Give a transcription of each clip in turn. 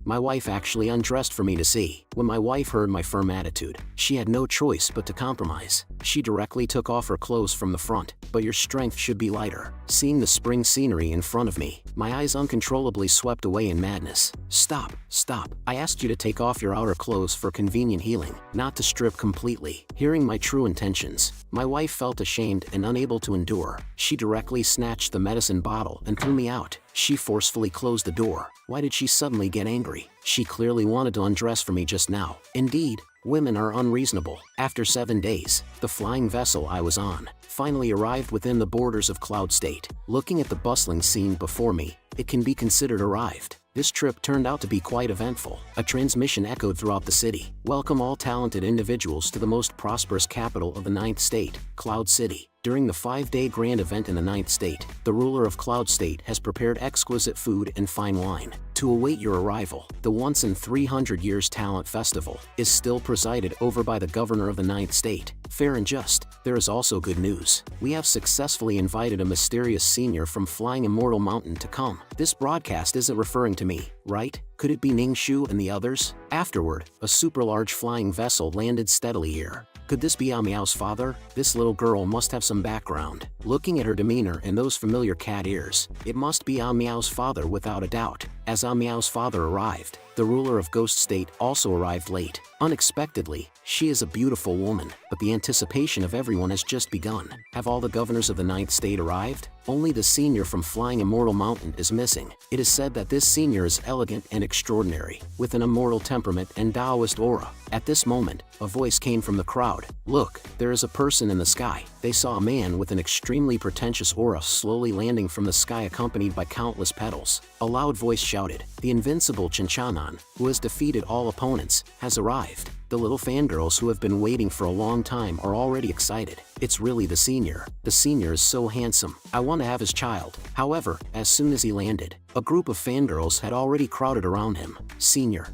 My wife actually undressed for me to see. When my wife heard my firm attitude, she had no choice but to compromise. She directly took off her clothes from the front. But your strength should be lighter. Seeing the spring scenery in front of me, my eyes uncontrollably swept away in madness. Stop, stop. I asked you to take off your outer clothes for convenient healing, not to strip completely. Hearing my true intentions, my wife felt ashamed and unable to endure. She directly snatched the medicine bottle and threw me out. She forcefully closed the door. Why did she suddenly get angry? She clearly wanted to undress for me just now. Indeed, women are unreasonable. After 7 days, the flying vessel I was on finally arrived within the borders of Cloud State. Looking at the bustling scene before me, it can be considered arrived. This trip turned out to be quite eventful. A transmission echoed throughout the city. Welcome all talented individuals to the most prosperous capital of the 9th state, Cloud City. During the 5-day grand event in the 9th state, the ruler of Cloud State has prepared exquisite food and fine wine to await your arrival. The once in 300 years talent festival is still presided over by the governor of the 9th state. Fair and just. There is also good news. We have successfully invited a mysterious senior from Flying Immortal Mountain to come. This broadcast isn't referring to me, right? Could it be Ningshu and the others? Afterward, a super-large flying vessel landed steadily here. Could this be Miao's father? This little girl must have some background. Looking at her demeanor and those familiar cat ears, it must be Miao's father without a doubt. As Miao's father arrived, the ruler of Ghost State also arrived late. Unexpectedly, she is a beautiful woman, but the anticipation of everyone has just begun. Have all the governors of the 9th state arrived? Only the senior from Flying Immortal Mountain is missing. It is said that this senior is elegant and extraordinary, with an immortal temperament and Taoist aura. At this moment, a voice came from the crowd. Look, there is a person in the sky. They saw a man with an extremely pretentious aura slowly landing from the sky accompanied by countless petals. A loud voice shouted, the invincible Chinchanan, who has defeated all opponents, has arrived. The little fangirls who have been waiting for a long time are already excited. It's really the senior. The senior is so handsome. I want to have his child. However, as soon as he landed, a group of fangirls had already crowded around him. Senior,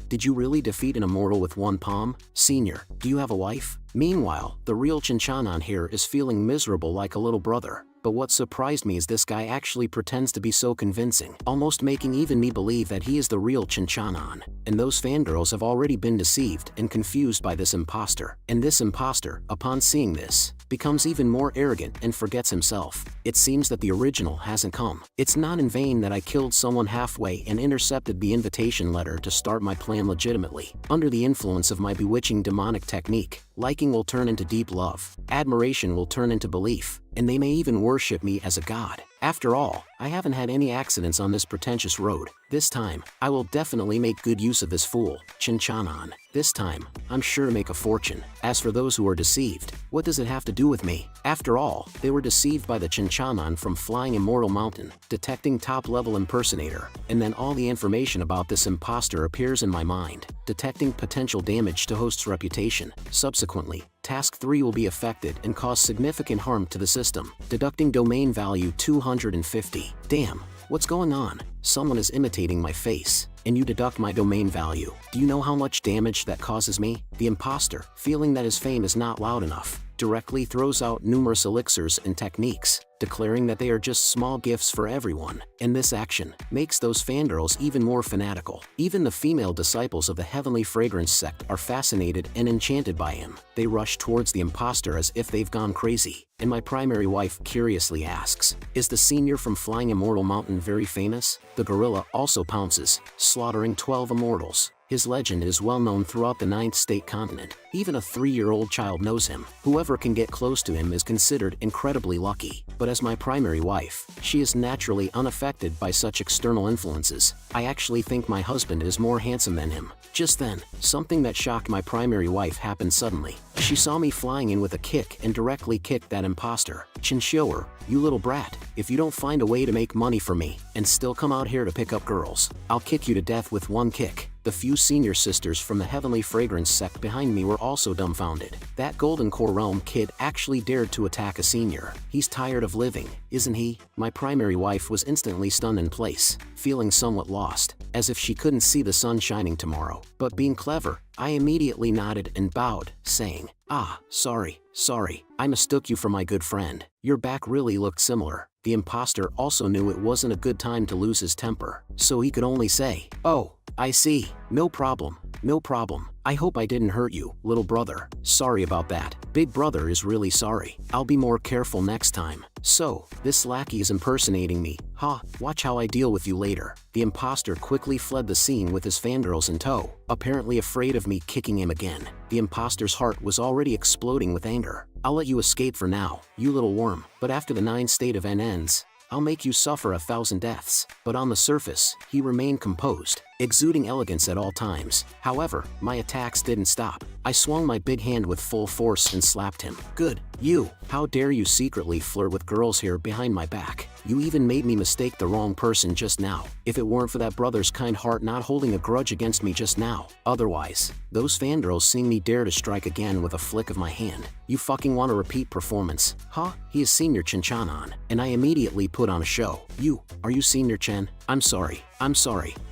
did you really defeat an immortal with one palm? Senior, do you have a wife? Meanwhile, the real Chinchanan here is feeling miserable like a little brother. But what surprised me is this guy actually pretends to be so convincing, almost making even me believe that he is the real Chinchanan. And those fangirls have already been deceived and confused by this imposter. And this imposter, upon seeing this, becomes even more arrogant and forgets himself. It seems that the original hasn't come. It's not in vain that I killed someone halfway and intercepted the invitation letter to start my plan legitimately. Under the influence of my bewitching demonic technique, liking will turn into deep love, admiration will turn into belief, and they may even worship me as a god. After all, I haven't had any accidents on this pretentious road. This time, I will definitely make good use of this fool, Chinchanan. This time, I'm sure to make a fortune. As for those who are deceived, what does it have to do with me? After all, they were deceived by the Chinchanan from Flying Immortal Mountain, detecting top-level impersonator, and then all the information about this imposter appears in my mind, detecting potential damage to host's reputation. Subsequently, Task 3 will be affected and cause significant harm to the system, deducting domain value 250. Damn, what's going on? Someone is imitating my face, and you deduct my domain value. Do you know how much damage that causes me? The imposter, feeling that his fame is not loud enough, directly throws out numerous elixirs and techniques, declaring that they are just small gifts for everyone, and this action makes those fangirls even more fanatical. Even the female disciples of the Heavenly Fragrance sect are fascinated and enchanted by him. They rush towards the imposter as if they've gone crazy, and my primary wife curiously asks, is the senior from Flying Immortal Mountain very famous? The gorilla also pounces, slaughtering 12 immortals. His legend is well known throughout the 9th state continent. Even a 3-year-old child knows him. Whoever can get close to him is considered incredibly lucky. But as my primary wife, she is naturally unaffected by such external influences. I actually think my husband is more handsome than him. Just then, something that shocked my primary wife happened suddenly. She saw me flying in with a kick and directly kicked that imposter. Chinshower, you little brat, if you don't find a way to make money for me and still come out here to pick up girls, I'll kick you to death with one kick. The few senior sisters from the Heavenly Fragrance sect behind me were also dumbfounded. That Golden Core Realm kid actually dared to attack a senior. He's tired of living, isn't he? My primary wife was instantly stunned in place, feeling somewhat lost, as if she couldn't see the sun shining tomorrow. But being clever, I immediately nodded and bowed, saying, sorry, I mistook you for my good friend. Your back really looked similar. The imposter also knew it wasn't a good time to lose his temper, so he could only say, oh, I see. No problem. No problem. I hope I didn't hurt you, little brother. Sorry about that. Big brother is really sorry. I'll be more careful next time. So, this lackey is impersonating me. Ha, watch how I deal with you later. The imposter quickly fled the scene with his fangirls in tow, apparently afraid of me kicking him again. The imposter's heart was already exploding with anger. I'll let you escape for now, you little worm, but after the 9th state of N ends, I'll make you suffer 1,000 deaths. But on the surface, he remained composed, exuding elegance at all times. However, my attacks didn't stop. I swung my big hand with full force and slapped him. Good. You. How dare you secretly flirt with girls here behind my back? You even made me mistake the wrong person just now. If it weren't for that brother's kind heart not holding a grudge against me just now. Otherwise, those fangirls seeing me dare to strike again with a flick of my hand. You fucking want a repeat performance? Huh? He is Senior Chinchanon. And I immediately put on a show. Are you Senior Chen? I'm sorry.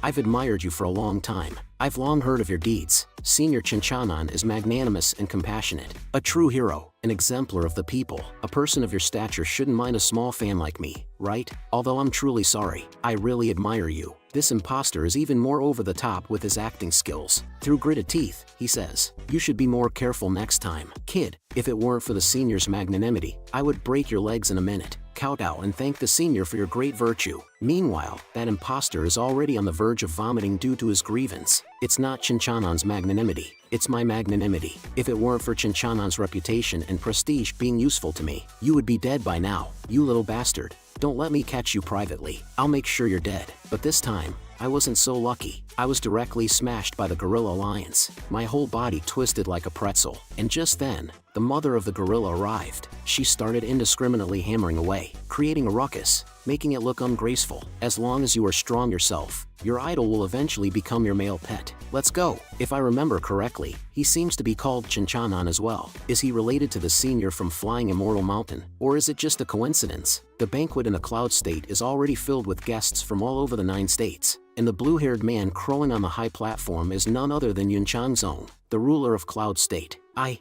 I've admired you for a long time. I've long heard of your deeds. Senior Chinchanon is magnanimous and compassionate. A true hero, an exemplar of the people. A person of your stature shouldn't mind a small fan like me, right? Although I'm truly sorry. I really admire you. This imposter is even more over the top with his acting skills. Through gritted teeth, he says, you should be more careful next time. Kid, if it weren't for the senior's magnanimity, I would break your legs in a minute. Kowtow and thank the senior for your great virtue. Meanwhile, that imposter is already on the verge of vomiting due to his grievance. It's not Chinchanon's magnanimity, it's my magnanimity. If it weren't for Chinchanon's reputation and prestige being useful to me, you would be dead by now, you little bastard. Don't let me catch you privately. I'll make sure you're dead. But this time, I wasn't so lucky. I was directly smashed by the gorilla alliance. My whole body twisted like a pretzel. And just then, the mother of the gorilla arrived. She started indiscriminately hammering away, creating a ruckus, making it look ungraceful. As long as you are strong yourself, your idol will eventually become your male pet. Let's go. If I remember correctly, he seems to be called Chinchanon as well. Is he related to the senior from Flying Immortal Mountain? Or is it just a coincidence? The banquet in the Cloud State is already filled with guests from all over the 9 states. And the blue-haired man crawling on the high platform is none other than Yun Changzong, the ruler of Cloud State.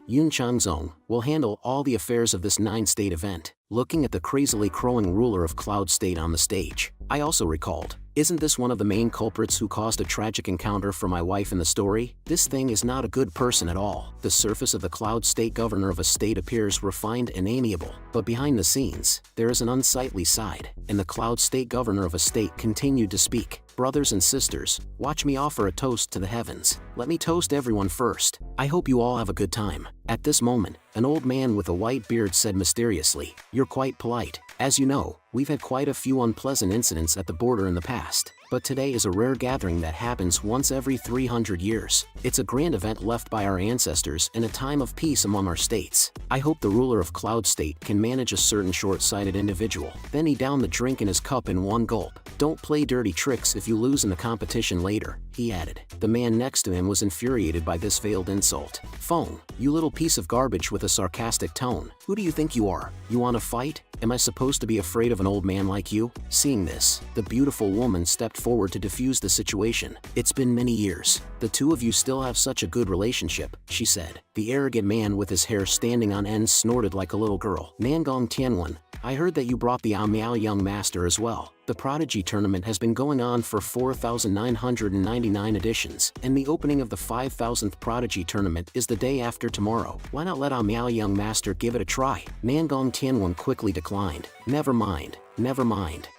Yun Changzong, will handle all the affairs of this 9-state event. Looking at the crazily crowing ruler of Cloud State on the stage, I also recalled, isn't this one of the main culprits who caused a tragic encounter for my wife in the story? This thing is not a good person at all. The surface of the Cloud State governor of a state appears refined and amiable, but behind the scenes, there is an unsightly side, and the Cloud State governor of a state continued to speak. Brothers and sisters, watch me offer a toast to the heavens. Let me toast everyone first. I hope you all have a good time. At this moment, an old man with a white beard said mysteriously, "You're quite polite. As you know, we've had quite a few unpleasant incidents at the border in the past. But today is a rare gathering that happens once every 300 years. It's a grand event left by our ancestors and a time of peace among our states. I hope the ruler of Cloud State can manage a certain short-sighted individual." Then he downed the drink in his cup in one gulp. "Don't play dirty tricks if you lose in the competition later," he added. The man next to him was infuriated by this veiled insult. "Phone, you little piece of garbage," with a sarcastic tone. "Who do you think you are? You want to fight? Am I supposed to be afraid of an old man like you?" Seeing this, the beautiful woman stepped forward to defuse the situation. "It's been many years. The two of you still have such a good relationship," she said. The arrogant man with his hair standing on end snorted like a little girl. "Nangong Tianwen, I heard that you brought the Miao Young Master as well. The Prodigy Tournament has been going on for 4,999 editions, and the opening of the 5,000th Prodigy Tournament is the day after tomorrow. Why not let Miao Young Master give it a try?" Nangong Tianwen quickly declined. Never mind.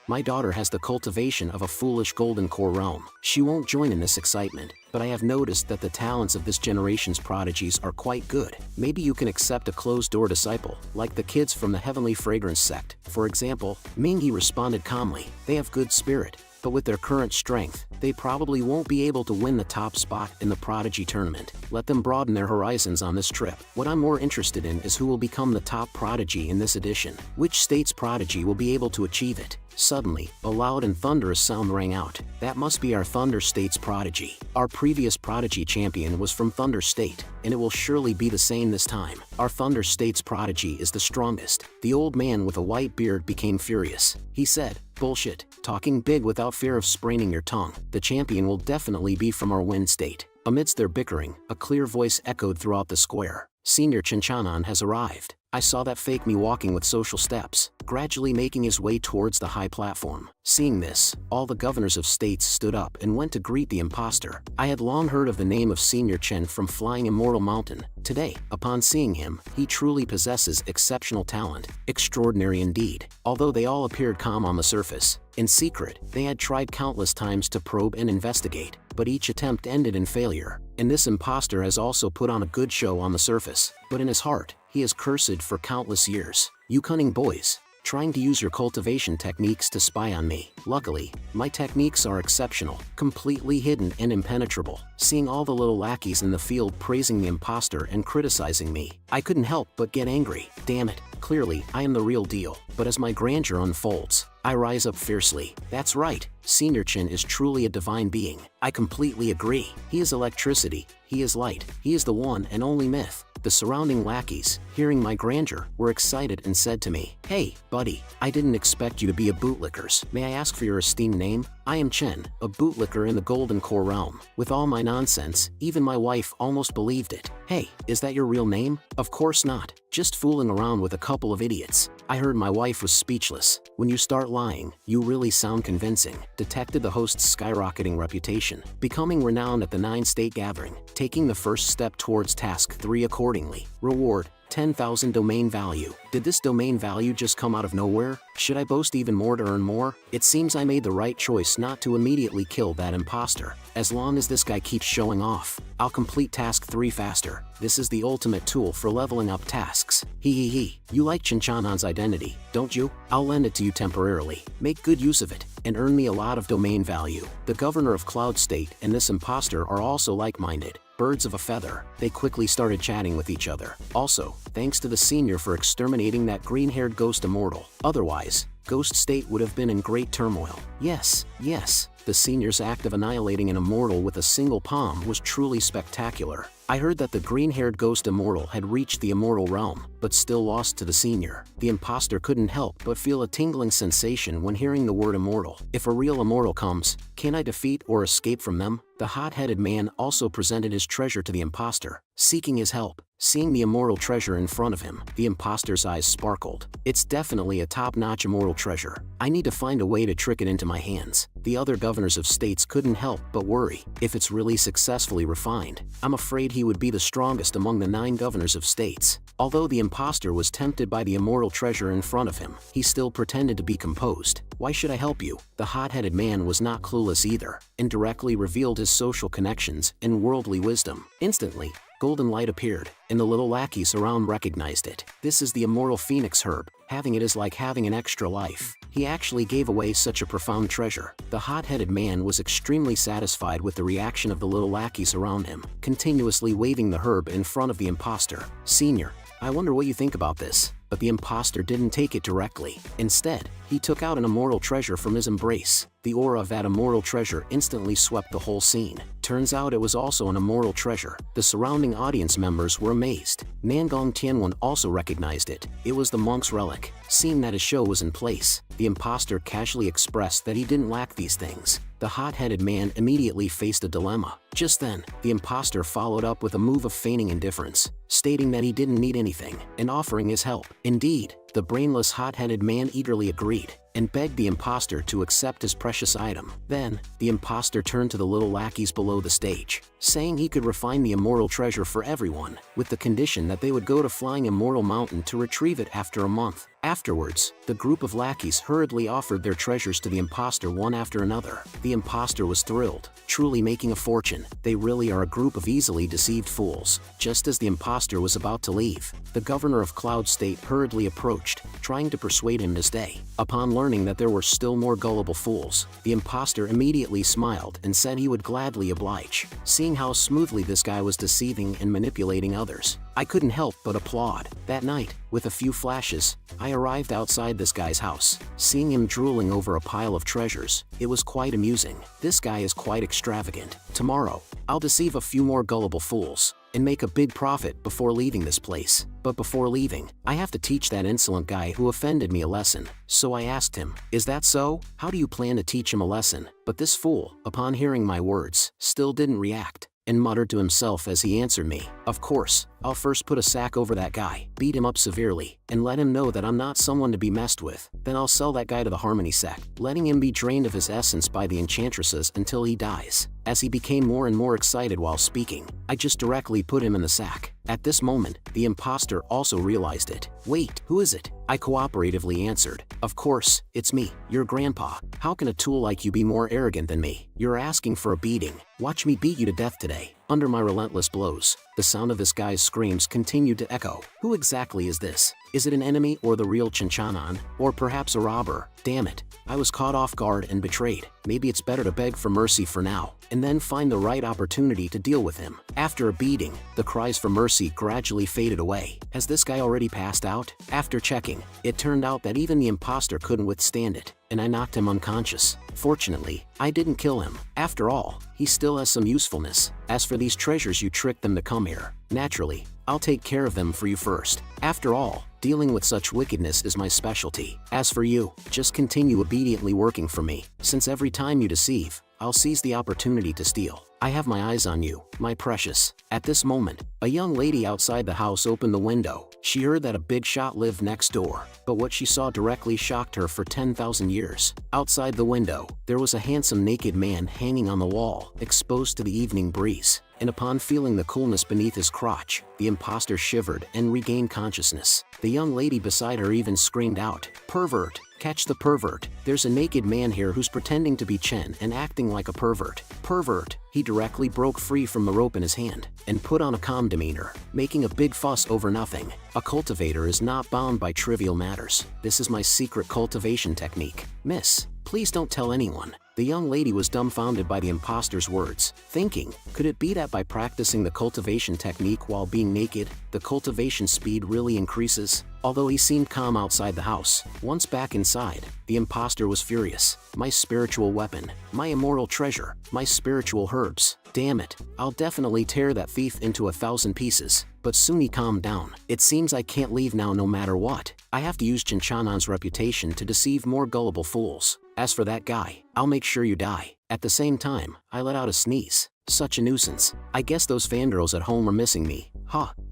My daughter has the cultivation of a foolish golden core realm. She won't join in this excitement, but I have noticed that the talents of this generation's prodigies are quite good. Maybe you can accept a closed-door disciple, like the kids from the Heavenly Fragrance sect, for example. Mingyi responded calmly. "They have good spirit, but with their current strength, they probably won't be able to win the top spot in the Prodigy Tournament. Let them broaden their horizons on this trip. What I'm more interested in is who will become the top prodigy in this edition. Which state's prodigy will be able to achieve it?" Suddenly, a loud and thunderous sound rang out. "That must be our Thunder State's prodigy. Our previous prodigy champion was from Thunder State, and it will surely be the same this time. Our Thunder State's prodigy is the strongest." The old man with a white beard became furious. He said, "Bullshit, talking big without fear of spraining your tongue. The champion will definitely be from our Wind State." Amidst their bickering, a clear voice echoed throughout the square. Senior Chinchanan has arrived. I saw that fake me walking with social steps, gradually making his way towards the high platform. Seeing this, all the governors of states stood up and went to greet the imposter. I had long heard of the name of Senior Chen from flying Immortal Mountain. Today, upon seeing him, he truly possesses exceptional talent, extraordinary indeed. Although they all appeared calm on the surface, in secret, they had tried countless times to probe and investigate, but each attempt ended in failure. And this imposter has also put on a good show on the surface, but in his heart, he is cursed for countless years. You cunning boys, trying to use your cultivation techniques to spy on me. Luckily, my techniques are exceptional, completely hidden and impenetrable. Seeing all the little lackeys in the field praising the imposter and criticizing me, I couldn't help but get angry. Damn it, clearly I am the real deal. But as my grandeur unfolds, I rise up fiercely. That's right, Senior Chen is truly a divine being. I completely agree. He is electricity, he is light, he is the one and only myth. The surrounding lackeys, hearing my grandeur, were excited and said to me, "Hey, buddy, I didn't expect you to be a bootlickers. May I ask for your esteemed name?" I am Chen, a bootlicker in the Golden Core realm. With all my nonsense, even my wife almost believed it. "Hey, is that your real name?" "Of course not. Just fooling around with a couple of idiots." I heard my wife was speechless. When you start lying, you really sound convincing. Detected the host's skyrocketing reputation, becoming renowned at the 9-state gathering, taking the first step towards task 3 accordingly. Reward, 10,000 domain value. Did this domain value just come out of nowhere? Should I boast even more to earn more? It seems I made the right choice not to immediately kill that imposter. As long as this guy keeps showing off, I'll complete task 3 faster. This is the ultimate tool for leveling up tasks. Hee. You like Chinchanan's identity, don't you? I'll lend it to you temporarily. Make good use of it, and earn me a lot of domain value. The governor of Cloud State and this imposter are also like-minded. Birds of a feather. They quickly started chatting with each other. Also, thanks to the senior for exterminating that green-haired ghost immortal. Otherwise, Ghost State would have been in great turmoil. Yes. The senior's act of annihilating an immortal with a single palm was truly spectacular. I heard that the green-haired ghost immortal had reached the immortal realm, but still lost to the senior. The imposter couldn't help but feel a tingling sensation when hearing the word immortal. If a real immortal comes, can I defeat or escape from them? The hot-headed man also presented his treasure to the imposter, seeking his help. Seeing the immortal treasure in front of him, the imposter's eyes sparkled. It's definitely a top-notch immortal treasure. I need to find a way to trick it into my hands. The other governors of states couldn't help but worry. If it's really successfully refined, I'm afraid he would be the strongest among the 9 governors of states. Although the imposter was tempted by the immortal treasure in front of him, he still pretended to be composed. "Why should I help you?" The hot-headed man was not clueless either, and directly revealed his social connections and worldly wisdom. Instantly, golden light appeared, and the little lackeys around recognized it. This is the immortal phoenix herb. Having it is like having an extra life. He actually gave away such a profound treasure. The hot-headed man was extremely satisfied with the reaction of the little lackeys around him, continuously waving the herb in front of the imposter. "Senior, I wonder what you think about this." But the imposter didn't take it directly. Instead, he took out an immortal treasure from his embrace. The aura of that immortal treasure instantly swept the whole scene. Turns out it was also an immortal treasure. The surrounding audience members were amazed. Nangong Tianwen also recognized it. It was the monk's relic. Seeing that his show was in place, the imposter casually expressed that he didn't lack these things. The hot-headed man immediately faced a dilemma. Just then, the imposter followed up with a move of feigning indifference, stating that he didn't need anything, and offering his help. Indeed, the brainless hot-headed man eagerly agreed, and begged the imposter to accept his precious item. Then, the imposter turned to the little lackeys below the stage, saying he could refine the immortal treasure for everyone, with the condition that they would go to Flying Immortal Mountain to retrieve it after a month. Afterwards, the group of lackeys hurriedly offered their treasures to the imposter one after another. The imposter was thrilled, truly making a fortune. They really are a group of easily deceived fools. Just as the imposter was about to leave, the governor of Cloud State hurriedly approached, trying to persuade him to stay. Upon learning that there were still more gullible fools, the imposter immediately smiled and said he would gladly oblige. Seeing how smoothly this guy was deceiving and manipulating others, I couldn't help but applaud. That night, with a few flashes, I arrived outside this guy's house. Seeing him drooling over a pile of treasures, it was quite amusing. This guy is quite extravagant. Tomorrow, I'll deceive a few more gullible fools, and make a big profit before leaving this place. But before leaving, I have to teach that insolent guy who offended me a lesson. So I asked him, "Is that so? How do you plan to teach him a lesson?" But this fool, upon hearing my words, still didn't react. and muttered to himself as he answered me, "Of course, I'll first put a sack over that guy, beat him up severely, and let him know that I'm not someone to be messed with. Then I'll sell that guy to the harmony sect, letting him be drained of his essence by the enchantresses until he dies." As he became more and more excited while speaking, I just directly put him in the sack. At this moment, the imposter also realized it. "Wait, who is it?" I cooperatively answered. "Of course, it's me, your grandpa. How can a tool like you be more arrogant than me? You're asking for a beating. Watch me beat you to death today." Under my relentless blows, the sound of this guy's screams continued to echo. Who exactly is this? Is it an enemy or the real Chinchanon? Or perhaps a robber? Damn it, I was caught off guard and betrayed. Maybe it's better to beg for mercy for now, and then find the right opportunity to deal with him. After a beating, the cries for mercy gradually faded away. Has this guy already passed out? After checking, it turned out that even the imposter couldn't withstand it, and I knocked him unconscious. Fortunately, I didn't kill him. After all, he still has some usefulness. As for these treasures, you tricked them to come here. Naturally, I'll take care of them for you first. After all, dealing with such wickedness is my specialty. As for you, just continue obediently working for me, since every time you deceive, I'll seize the opportunity to steal. I have my eyes on you, my precious." At this moment, a young lady outside the house opened the window. She heard that a big shot lived next door, but what she saw directly shocked her for 10,000 years. Outside the window, there was a handsome naked man hanging on the wall, exposed to the evening breeze. And upon feeling the coolness beneath his crotch, the imposter shivered and regained consciousness. The young lady beside her even screamed out, "Pervert! Catch the pervert! There's a naked man here who's pretending to be Chen and acting like a pervert." "Pervert!" He directly broke free from the rope in his hand and put on a calm demeanor, making a big fuss over nothing. A cultivator is not bound by trivial matters. This is my secret cultivation technique. "Miss, please don't tell anyone." The young lady was dumbfounded by the imposter's words, thinking, could it be that by practicing the cultivation technique while being naked, the cultivation speed really increases? Although he seemed calm outside the house, once back inside, the imposter was furious. "My spiritual weapon, my immortal treasure, my spiritual herbs. Damn it, I'll definitely tear that thief into 1,000 pieces." But soon he calmed down. "It seems I can't leave now no matter what. I have to use Chinchanon's reputation to deceive more gullible fools. As for that guy, I'll make sure you die." At the same time, I let out a sneeze. Such a nuisance. I guess those fangirls at home are missing me.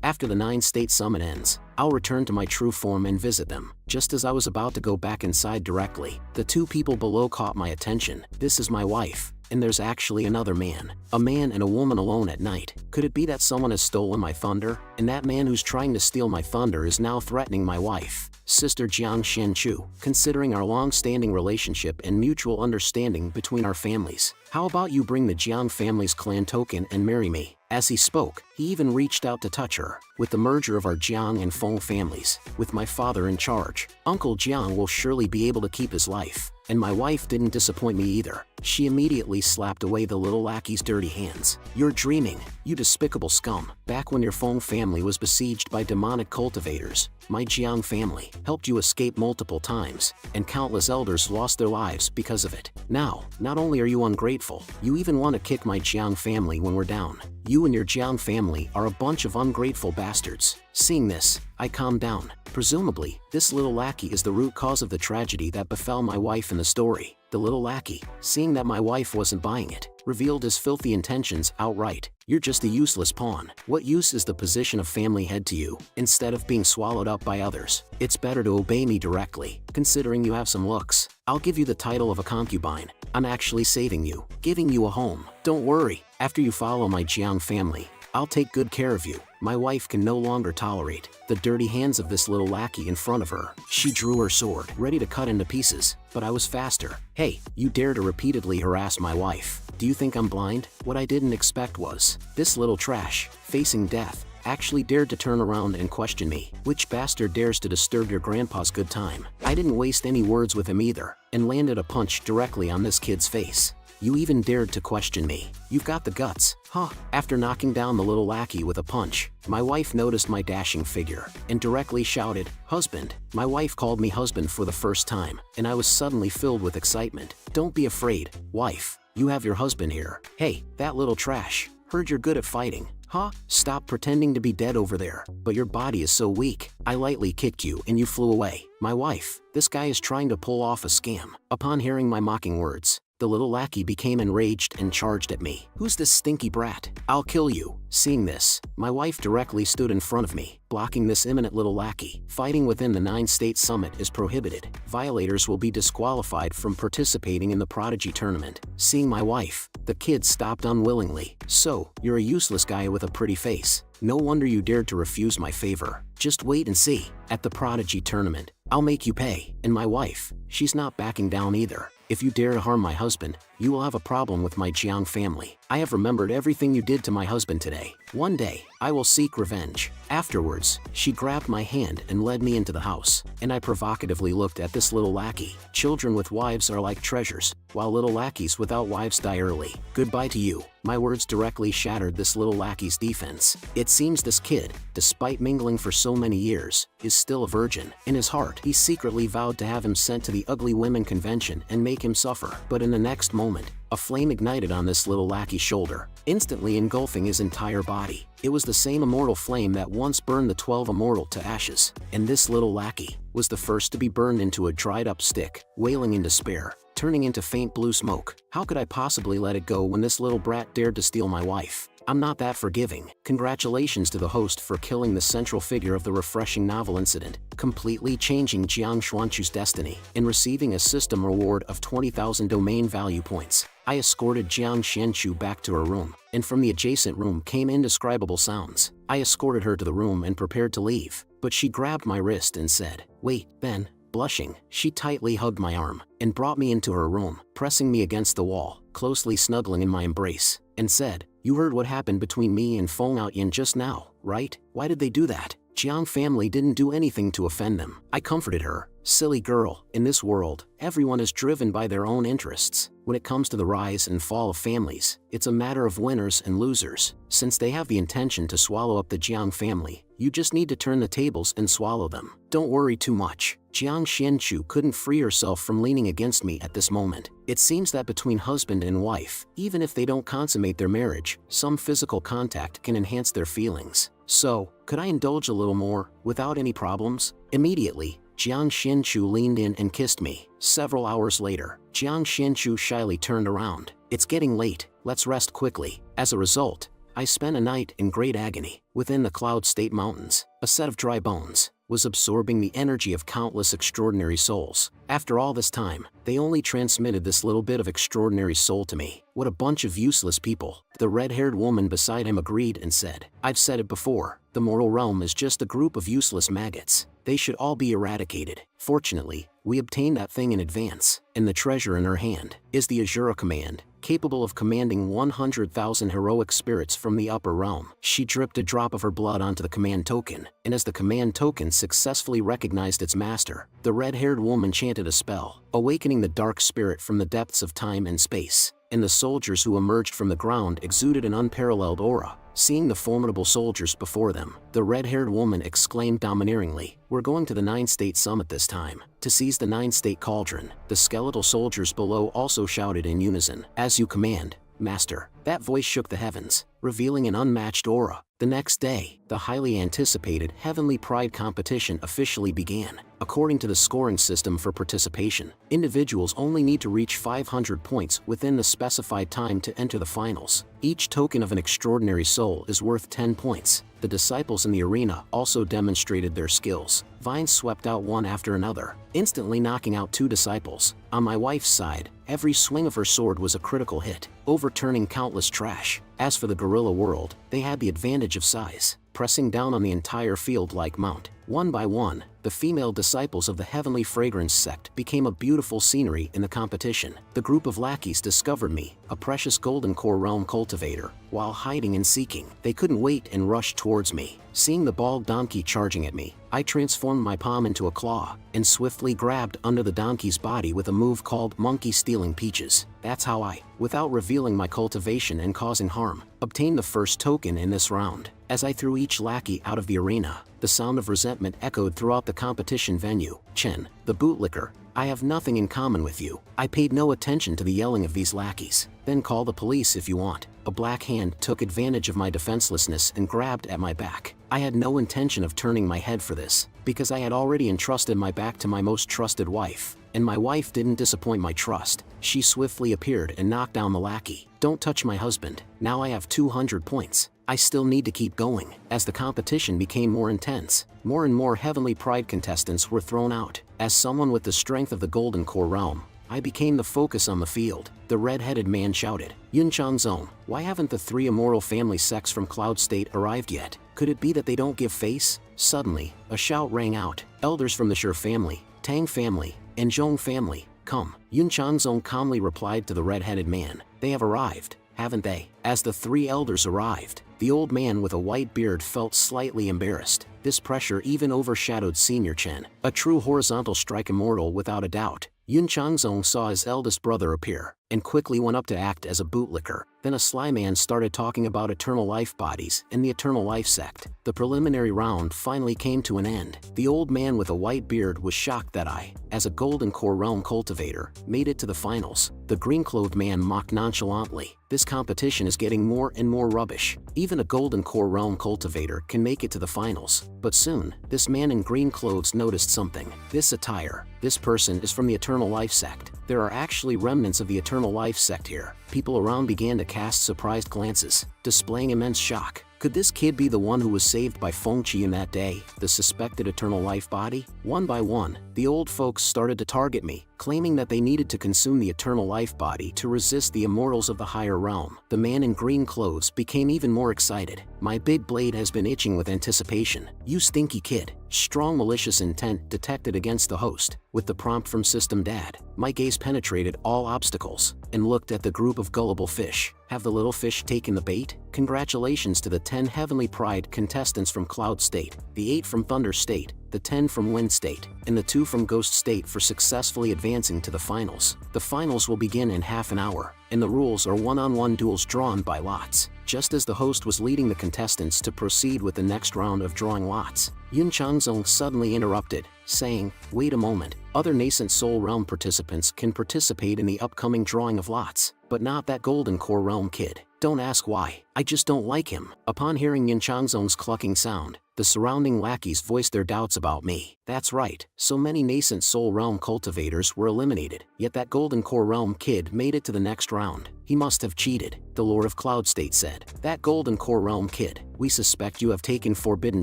After the 9-state summit ends, I'll return to my true form and visit them. Just as I was about to go back inside directly, the two people below caught my attention. This is my wife, and there's actually another man. A man and a woman alone at night. Could it be that someone has stolen my thunder? And that man who's trying to steal my thunder is now threatening my wife, Sister Jiang Shenchu. Considering our long-standing relationship and mutual understanding between our families, how about you bring the Jiang family's clan token and marry me? As he spoke, he even reached out to touch her. With the merger of our Jiang and Feng families, with my father in charge, Uncle Jiang will surely be able to keep his life. And my wife didn't disappoint me either. She immediately slapped away the little lackey's dirty hands. "You're dreaming, you despicable scum. Back when your Feng family was besieged by demonic cultivators, my Jiang family helped you escape multiple times, and countless elders lost their lives because of it. Now, not only are you ungrateful, you even want to kick my Jiang family when we're down. You and your Jiang family are a bunch of ungrateful bastards." Seeing this, I calmed down. Presumably, this little lackey is the root cause of the tragedy that befell my wife in the story. The little lackey, seeing that my wife wasn't buying it, revealed his filthy intentions outright. "You're just a useless pawn. What use is the position of family head to you, instead of being swallowed up by others? It's better to obey me directly, considering you have some looks. I'll give you the title of a concubine. I'm actually saving you, giving you a home. Don't worry, after you follow my Jiang family, I'll take good care of you." My wife can no longer tolerate the dirty hands of this little lackey in front of her. She drew her sword, ready to cut into pieces, but I was faster. "Hey, you dare to repeatedly harass my wife? Do you think I'm blind?" What I didn't expect was, this little trash, facing death, actually dared to turn around and question me. "Which bastard dares to disturb your grandpa's good time?" I didn't waste any words with him either, and landed a punch directly on this kid's face. "You even dared to question me. You've got the guts, huh?" After knocking down the little lackey with a punch, my wife noticed my dashing figure and directly shouted, "Husband." My wife called me husband for the first time, and I was suddenly filled with excitement. "Don't be afraid, wife. You have your husband here." "Hey, that little trash. Heard you're good at fighting. Huh? Stop pretending to be dead over there, but your body is so weak. I lightly kicked you and you flew away." My wife, this guy is trying to pull off a scam. Upon hearing my mocking words, The little lackey became enraged and charged at me. "Who's this stinky brat? I'll kill you." Seeing this, my wife directly stood in front of me, blocking this imminent little lackey. Fighting within the 9-state summit is prohibited. Violators will be disqualified from participating in the Prodigy tournament. Seeing my wife, the kids stopped unwillingly. "So, you're a useless guy with a pretty face. No wonder you dared to refuse my favor. Just wait and see. At the Prodigy tournament, I'll make you pay." And my wife, she's not backing down either. "If you dare to harm my husband, you will have a problem with my Jiang family. I have remembered everything you did to my husband today. One day, I will seek revenge." Afterwards, she grabbed my hand and led me into the house, and I provocatively looked at this little lackey. Children with wives are like treasures, while little lackeys without wives die early. "Goodbye to you." My words directly shattered this little lackey's defense. It seems this kid, despite mingling for so many years, is still a virgin. In his heart, he secretly vowed to have him sent to the ugly women convention and make him suffer. But in the next moment, a flame ignited on this little lackey's shoulder, instantly engulfing his entire body. It was the same immortal flame that once burned the 12 immortal to ashes, and this little lackey was the first to be burned into a dried-up stick, wailing in despair, turning into faint blue smoke. How could I possibly let it go when this little brat dared to steal my wife? I'm not that forgiving. Congratulations to the host for killing the central figure of the refreshing novel incident, completely changing Jiang Xuanchu's destiny, and receiving a system reward of 20,000 domain value points. I escorted Jiang Xianchu back to her room, and from the adjacent room came indescribable sounds. I escorted her to the room and prepared to leave, but she grabbed my wrist and said, "Wait, Ben." Blushing, she tightly hugged my arm and brought me into her room, pressing me against the wall, closely snuggling in my embrace, and said, "You heard what happened between me and Feng Outyin just now, right? Why did they do that? Jiang family didn't do anything to offend them." I comforted her. "Silly girl, in this world, everyone is driven by their own interests. When it comes to the rise and fall of families, it's a matter of winners and losers. Since they have the intention to swallow up the Jiang family, you just need to turn the tables and swallow them. Don't worry too much." Jiang Xianchu couldn't free herself from leaning against me at this moment. It seems that between husband and wife, even if they don't consummate their marriage, some physical contact can enhance their feelings. "So, could I indulge a little more, without any problems?" Immediately, Jiang Xianchu leaned in and kissed me. Several hours later, Jiang Xianchu shyly turned around. "It's getting late, let's rest quickly." As a result, I spent a night in great agony. Within the Cloud State Mountains, a set of dry bones was absorbing the energy of countless extraordinary souls. After all this time, they only transmitted this little bit of extraordinary soul to me. What a bunch of useless people. The red-haired woman beside him agreed and said, "I've said it before, the mortal realm is just a group of useless maggots. They should all be eradicated." Fortunately, we obtained that thing in advance, and the treasure in her hand is the Azura command, capable of commanding 100,000 heroic spirits from the upper realm. She dripped a drop of her blood onto the command token, and as the command token successfully recognized its master, the red-haired woman chanted a spell, awakening the dark spirit from the depths of time and space, and the soldiers who emerged from the ground exuded an unparalleled aura. Seeing the formidable soldiers before them, the red-haired woman exclaimed domineeringly, "We're going to the 9-state summit this time, to seize the 9-state cauldron." The skeletal soldiers below also shouted in unison, "As you command, Master." That voice shook the heavens, revealing an unmatched aura. The next day, the highly anticipated Heavenly Pride competition officially began. According to the scoring system for participation, individuals only need to reach 500 points within the specified time to enter the finals. Each token of an extraordinary soul is worth 10 points. The disciples in the arena also demonstrated their skills. Vines swept out one after another, instantly knocking out 2 disciples. On my wife's side, every swing of her sword was a critical hit, overturning countless trash. As for the gorilla world, they had the advantage of size, pressing down on the entire field like Mount. One by one, the female disciples of the Heavenly Fragrance sect became a beautiful scenery in the competition. The group of lackeys discovered me, a precious golden core realm cultivator, while hiding and seeking. They couldn't wait and rushed towards me. Seeing the bald donkey charging at me, I transformed my palm into a claw and swiftly grabbed under the donkey's body with a move called Monkey Stealing Peaches. That's how I, without revealing my cultivation and causing harm, obtained the first token in this round. As I threw each lackey out of the arena, the sound of resentment echoed throughout the competition venue. "Chen, the bootlicker, I have nothing in common with you." I paid no attention to the yelling of these lackeys. "Then call the police if you want." A black hand took advantage of my defenselessness and grabbed at my back. I had no intention of turning my head for this, because I had already entrusted my back to my most trusted wife, And my wife didn't disappoint my trust. She swiftly appeared and knocked down the lackey. Don't touch my husband. Now I have 200 points. I still need to keep going. As the competition became more intense, more and more Heavenly Pride contestants were thrown out. As someone with the strength of the Golden Core realm, I became the focus on the field. The red-headed man shouted, "Yun Changzong, why haven't the 3 immortal family sects from Cloud State arrived yet? Could it be that they don't give face?" Suddenly, a shout rang out. "Elders from the Shi family, Tang family, and Zhong family, come." Yun Changzong calmly replied to the red-headed man, "They have arrived, haven't they?" As the 3 elders arrived, the old man with a white beard felt slightly embarrassed. This pressure even overshadowed Senior Chen, a true horizontal strike immortal without a doubt. Yun Changzong saw his eldest brother appear, and quickly went up to act as a bootlicker. Then a sly man started talking about eternal life bodies and the eternal life sect. The preliminary round finally came to an end. The old man with a white beard was shocked that I, as a Golden Core realm cultivator, made it to the finals. The green-clothed man mocked nonchalantly, "This competition is getting more and more rubbish. Even a Golden Core realm cultivator can make it to the finals." But soon, this man in green clothes noticed something. This attire, this person is from the eternal life sect. There are actually remnants of the eternal life sect here. People around began to cast surprised glances, displaying immense shock. Could this kid be the one who was saved by Feng Qi in that day, the suspected eternal life body? One by one, the old folks started to target me, claiming that they needed to consume the eternal life body to resist the immortals of the higher realm. The man in green clothes became even more excited. "My big blade has been itching with anticipation. You stinky kid." Strong malicious intent detected against the host. With the prompt from System Dad, my gaze penetrated all obstacles, and looked at the group of gullible fish. Have the little fish taken the bait? Congratulations to the 10 Heavenly Pride contestants from Cloud State, the 8 from Thunder State, the 10 from Wind State, and the 2 from Ghost State for successfully advancing to the finals. The finals will begin in half an hour, and the rules are one-on-one duels drawn by lots. Just as the host was leading the contestants to proceed with the next round of drawing lots, Yun Changzong suddenly interrupted, saying, "Wait a moment, other nascent soul realm participants can participate in the upcoming drawing of lots, but not that Golden Core realm kid. Don't ask why, I just don't like him." Upon hearing Yun Changzong's clucking sound, the surrounding lackeys voiced their doubts about me. That's right, so many nascent soul realm cultivators were eliminated, yet that Golden Core realm kid made it to the next round. He must have cheated, the Lord of Cloud State said. "That Golden Core realm kid, we suspect you have taken forbidden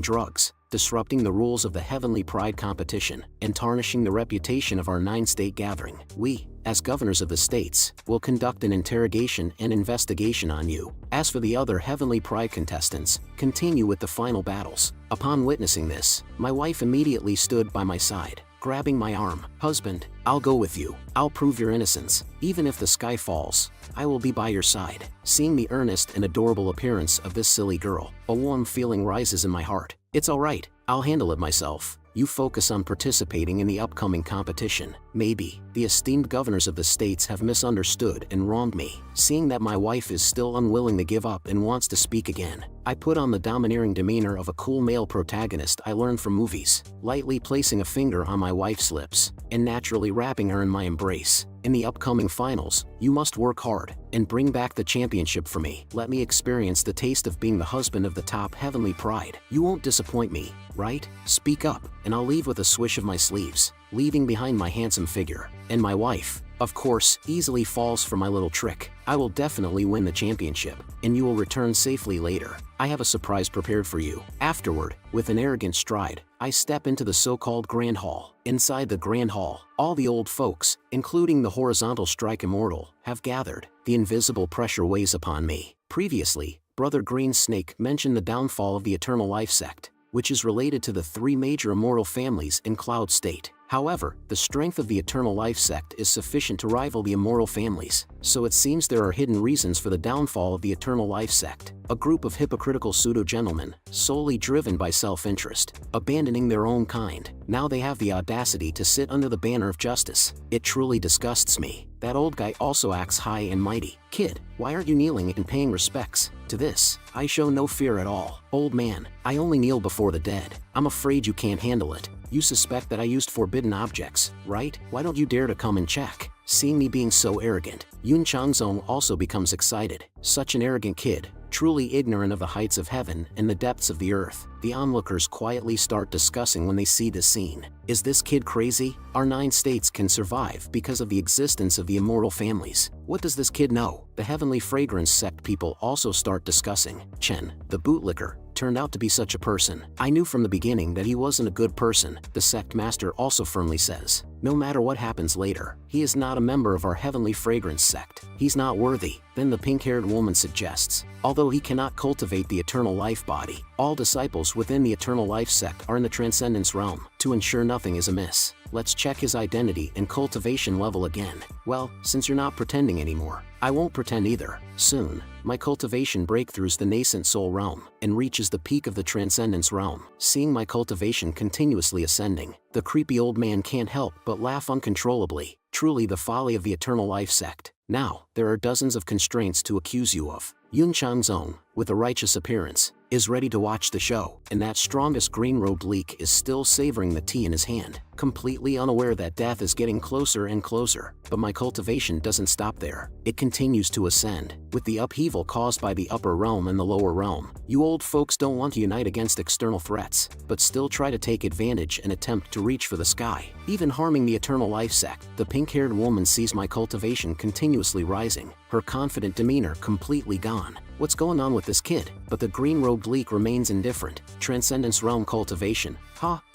drugs, disrupting the rules of the Heavenly Pride competition, and tarnishing the reputation of our 9-state gathering. We, as governors of the states, will conduct an interrogation and investigation on you. As for the other Heavenly Pride contestants, continue with the final battles." Upon witnessing this, my wife immediately stood by my side, grabbing my arm. "Husband, I'll go with you. I'll prove your innocence. Even if the sky falls, I will be by your side." Seeing the earnest and adorable appearance of this silly girl, a warm feeling rises in my heart. "It's alright, I'll handle it myself. You focus on participating in the upcoming competition." Maybe, the esteemed governors of the states have misunderstood and wronged me. Seeing that my wife is still unwilling to give up and wants to speak again, I put on the domineering demeanor of a cool male protagonist I learned from movies, lightly placing a finger on my wife's lips, and naturally wrapping her in my embrace. "In the upcoming finals, you must work hard, and bring back the championship for me. Let me experience the taste of being the husband of the top Heavenly Pride. You won't disappoint me, right? Speak up, and I'll leave with a swish of my sleeves, leaving behind my handsome figure. And my wife, of course, easily falls for my little trick. I will definitely win the championship, and you will return safely later. I have a surprise prepared for you." Afterward, with an arrogant stride, I step into the so-called Grand Hall. Inside the Grand Hall, all the old folks, including the horizontal strike immortal, have gathered. The invisible pressure weighs upon me. Previously, Brother Green Snake mentioned the downfall of the Eternal Life sect, which is related to the 3 major immortal families in Cloud State. However, the strength of the Eternal Life sect is sufficient to rival the immortal families, so it seems there are hidden reasons for the downfall of the Eternal Life sect. A group of hypocritical pseudo-gentlemen, solely driven by self-interest, abandoning their own kind. Now they have the audacity to sit under the banner of justice. It truly disgusts me. That old guy also acts high and mighty. "Kid, why aren't you kneeling and paying respects?" To this, I show no fear at all. "Old man, I only kneel before the dead. I'm afraid you can't handle it. You suspect that I used forbidden objects, right? Why don't you dare to come and check?" Seeing me being so arrogant, Yun Changzong also becomes excited. Such an arrogant kid, truly ignorant of the heights of heaven and the depths of the earth. The onlookers quietly start discussing when they see this scene. Is this kid crazy? Our 9 states can survive because of the existence of the immortal families. What does this kid know? The heavenly fragrance sect people also start discussing. Chen, the bootlicker, turned out to be such a person. I knew from the beginning that he wasn't a good person, the sect master also firmly says. No matter what happens later, he is not a member of our heavenly fragrance sect. He's not worthy. Then the pink-haired woman suggests, although he cannot cultivate the eternal life body, all disciples within the eternal life sect are in the transcendence realm. To ensure nothing is amiss, let's check his identity and cultivation level again. Well, since you're not pretending anymore, I won't pretend either. Soon, my cultivation breakthroughs the nascent soul realm and reaches the peak of the transcendence realm. Seeing my cultivation continuously ascending, the creepy old man can't help but laugh uncontrollably. Truly the folly of the eternal life sect. Now, there are dozens of constraints to accuse you of. Yun Changzong, with a righteous appearance, is ready to watch the show, and that strongest green-robed leak is still savoring the tea in his hand, completely unaware that death is getting closer and closer. But my cultivation doesn't stop there. It continues to ascend, with the upheaval caused by the upper realm and the lower realm. You old folks don't want to unite against external threats, but still try to take advantage and attempt to reach for the sky, even harming the eternal life sect. The pink-haired woman sees my cultivation continuously rising, her confident demeanor completely gone. What's going on with this kid? But the green-robed leak remains indifferent. Transcendence realm cultivation.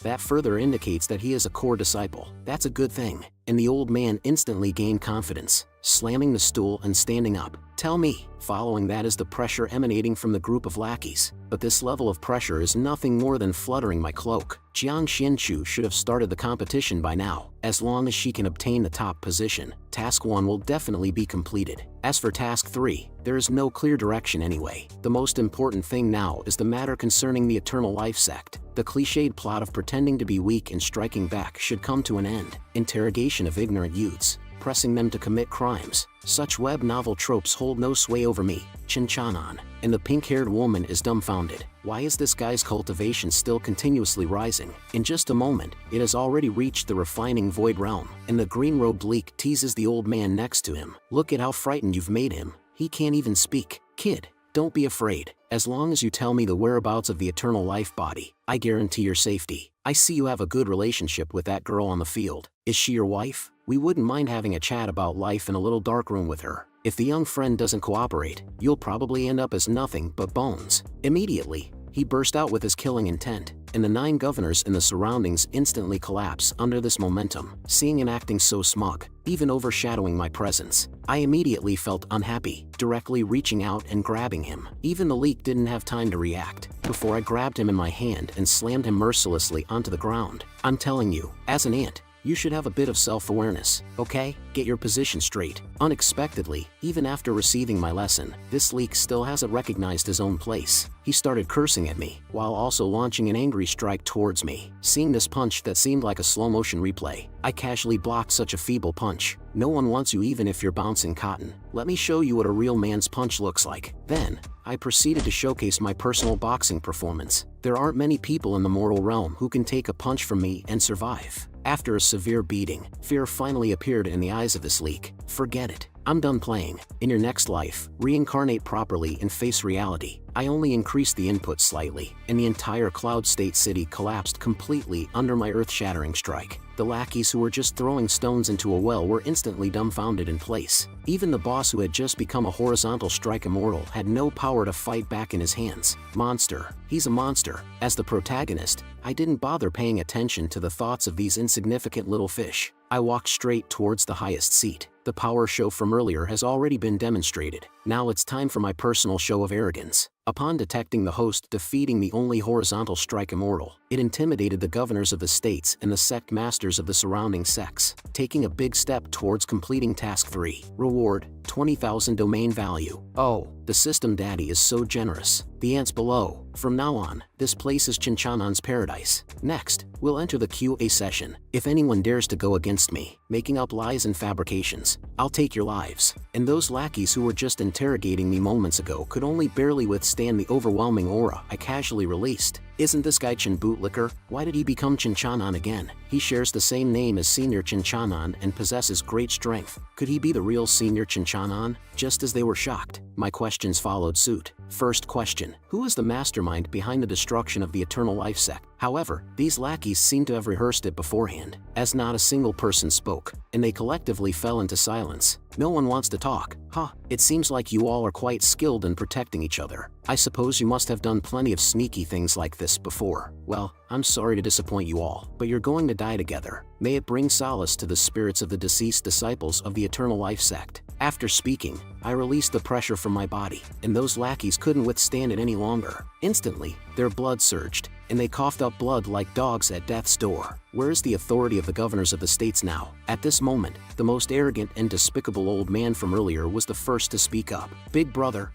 That further indicates that he is a core disciple. That's a good thing. And the old man instantly gained confidence, slamming the stool and standing up. Tell me. Following that is the pressure emanating from the group of lackeys. But this level of pressure is nothing more than fluttering my cloak. Jiang Xianchu should have started the competition by now. As long as she can obtain the top position, Task 1 will definitely be completed. As for Task 3, there is no clear direction anyway. The most important thing now is the matter concerning the eternal life sect. The cliched plot of pretending to be weak and striking back should come to an end. Interrogation of ignorant youths, pressing them to commit crimes. Such web novel tropes hold no sway over me. Chinchanan, and the pink-haired woman is dumbfounded. Why is this guy's cultivation still continuously rising? In just a moment, it has already reached the refining void realm, and the green-robed leak teases the old man next to him. Look at how frightened you've made him. He can't even speak. Kid, don't be afraid. As long as you tell me the whereabouts of the eternal life body, I guarantee your safety. I see you have a good relationship with that girl on the field. Is she your wife? We wouldn't mind having a chat about life in a little dark room with her. If the young friend doesn't cooperate, you'll probably end up as nothing but bones. Immediately, he burst out with his killing intent, and the 9 governors in the surroundings instantly collapse under this momentum. Seeing him acting so smug, even overshadowing my presence, I immediately felt unhappy, directly reaching out and grabbing him. Even the leak didn't have time to react, before I grabbed him in my hand and slammed him mercilessly onto the ground. I'm telling you, as an ant, you should have a bit of self-awareness, okay? Get your position straight. Unexpectedly, even after receiving my lesson, this leak still hasn't recognized his own place. He started cursing at me, while also launching an angry strike towards me. Seeing this punch that seemed like a slow-motion replay, I casually blocked such a feeble punch. No one wants you even if you're bouncing cotton. Let me show you what a real man's punch looks like. Then, I proceeded to showcase my personal boxing performance. There aren't many people in the mortal realm who can take a punch from me and survive. After a severe beating, fear finally appeared in the eyes of this leak. Forget it. I'm done playing. In your next life, reincarnate properly and face reality. I only increased the input slightly, and the entire Cloud State City collapsed completely under my earth-shattering strike. The lackeys who were just throwing stones into a well were instantly dumbfounded in place. Even the boss who had just become a horizontal strike immortal had no power to fight back in his hands. Monster. He's a monster. As the protagonist, I didn't bother paying attention to the thoughts of these insignificant little fish. I walked straight towards the highest seat. The power show from earlier has already been demonstrated. Now it's time for my personal show of arrogance. Upon detecting the host defeating the only horizontal strike immortal, it intimidated the governors of the states and the sect masters of the surrounding sects, taking a big step towards completing Task 3. Reward, 20,000 domain value. Oh, the system daddy is so generous. The ants below. From now on, this place is Chinchanan's paradise. Next, we'll enter the QA session. If anyone dares to go against me, making up lies and fabrications, I'll take your lives. And those lackeys who were just interrogating me moments ago could only barely withstand the overwhelming aura I casually released. Isn't this guy Chen Bootlicker? Why did he become Chinchanan again? He shares the same name as Senior Chinchanan and possesses great strength. Could he be the real Senior Chinchanan? Just as they were shocked, my questions followed suit. First question: who is the mastermind behind the destruction of the Eternal Life sect? However, these lackeys seem to have rehearsed it beforehand, as not a single person spoke, and they collectively fell into silence. No one wants to talk. Huh, it seems like you all are quite skilled in protecting each other. I suppose you must have done plenty of sneaky things like this before. Well, I'm sorry to disappoint you all, but you're going to die together. May it bring solace to the spirits of the deceased disciples of the Eternal Life sect. After speaking, I released the pressure from my body, and those lackeys couldn't withstand it any longer. Instantly, their blood surged, and they coughed up blood like dogs at death's door. Where is the authority of the governors of the states now? At this moment, the most arrogant and despicable old man from earlier was the first to speak up. Big brother,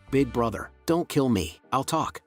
don't kill me. I'll talk.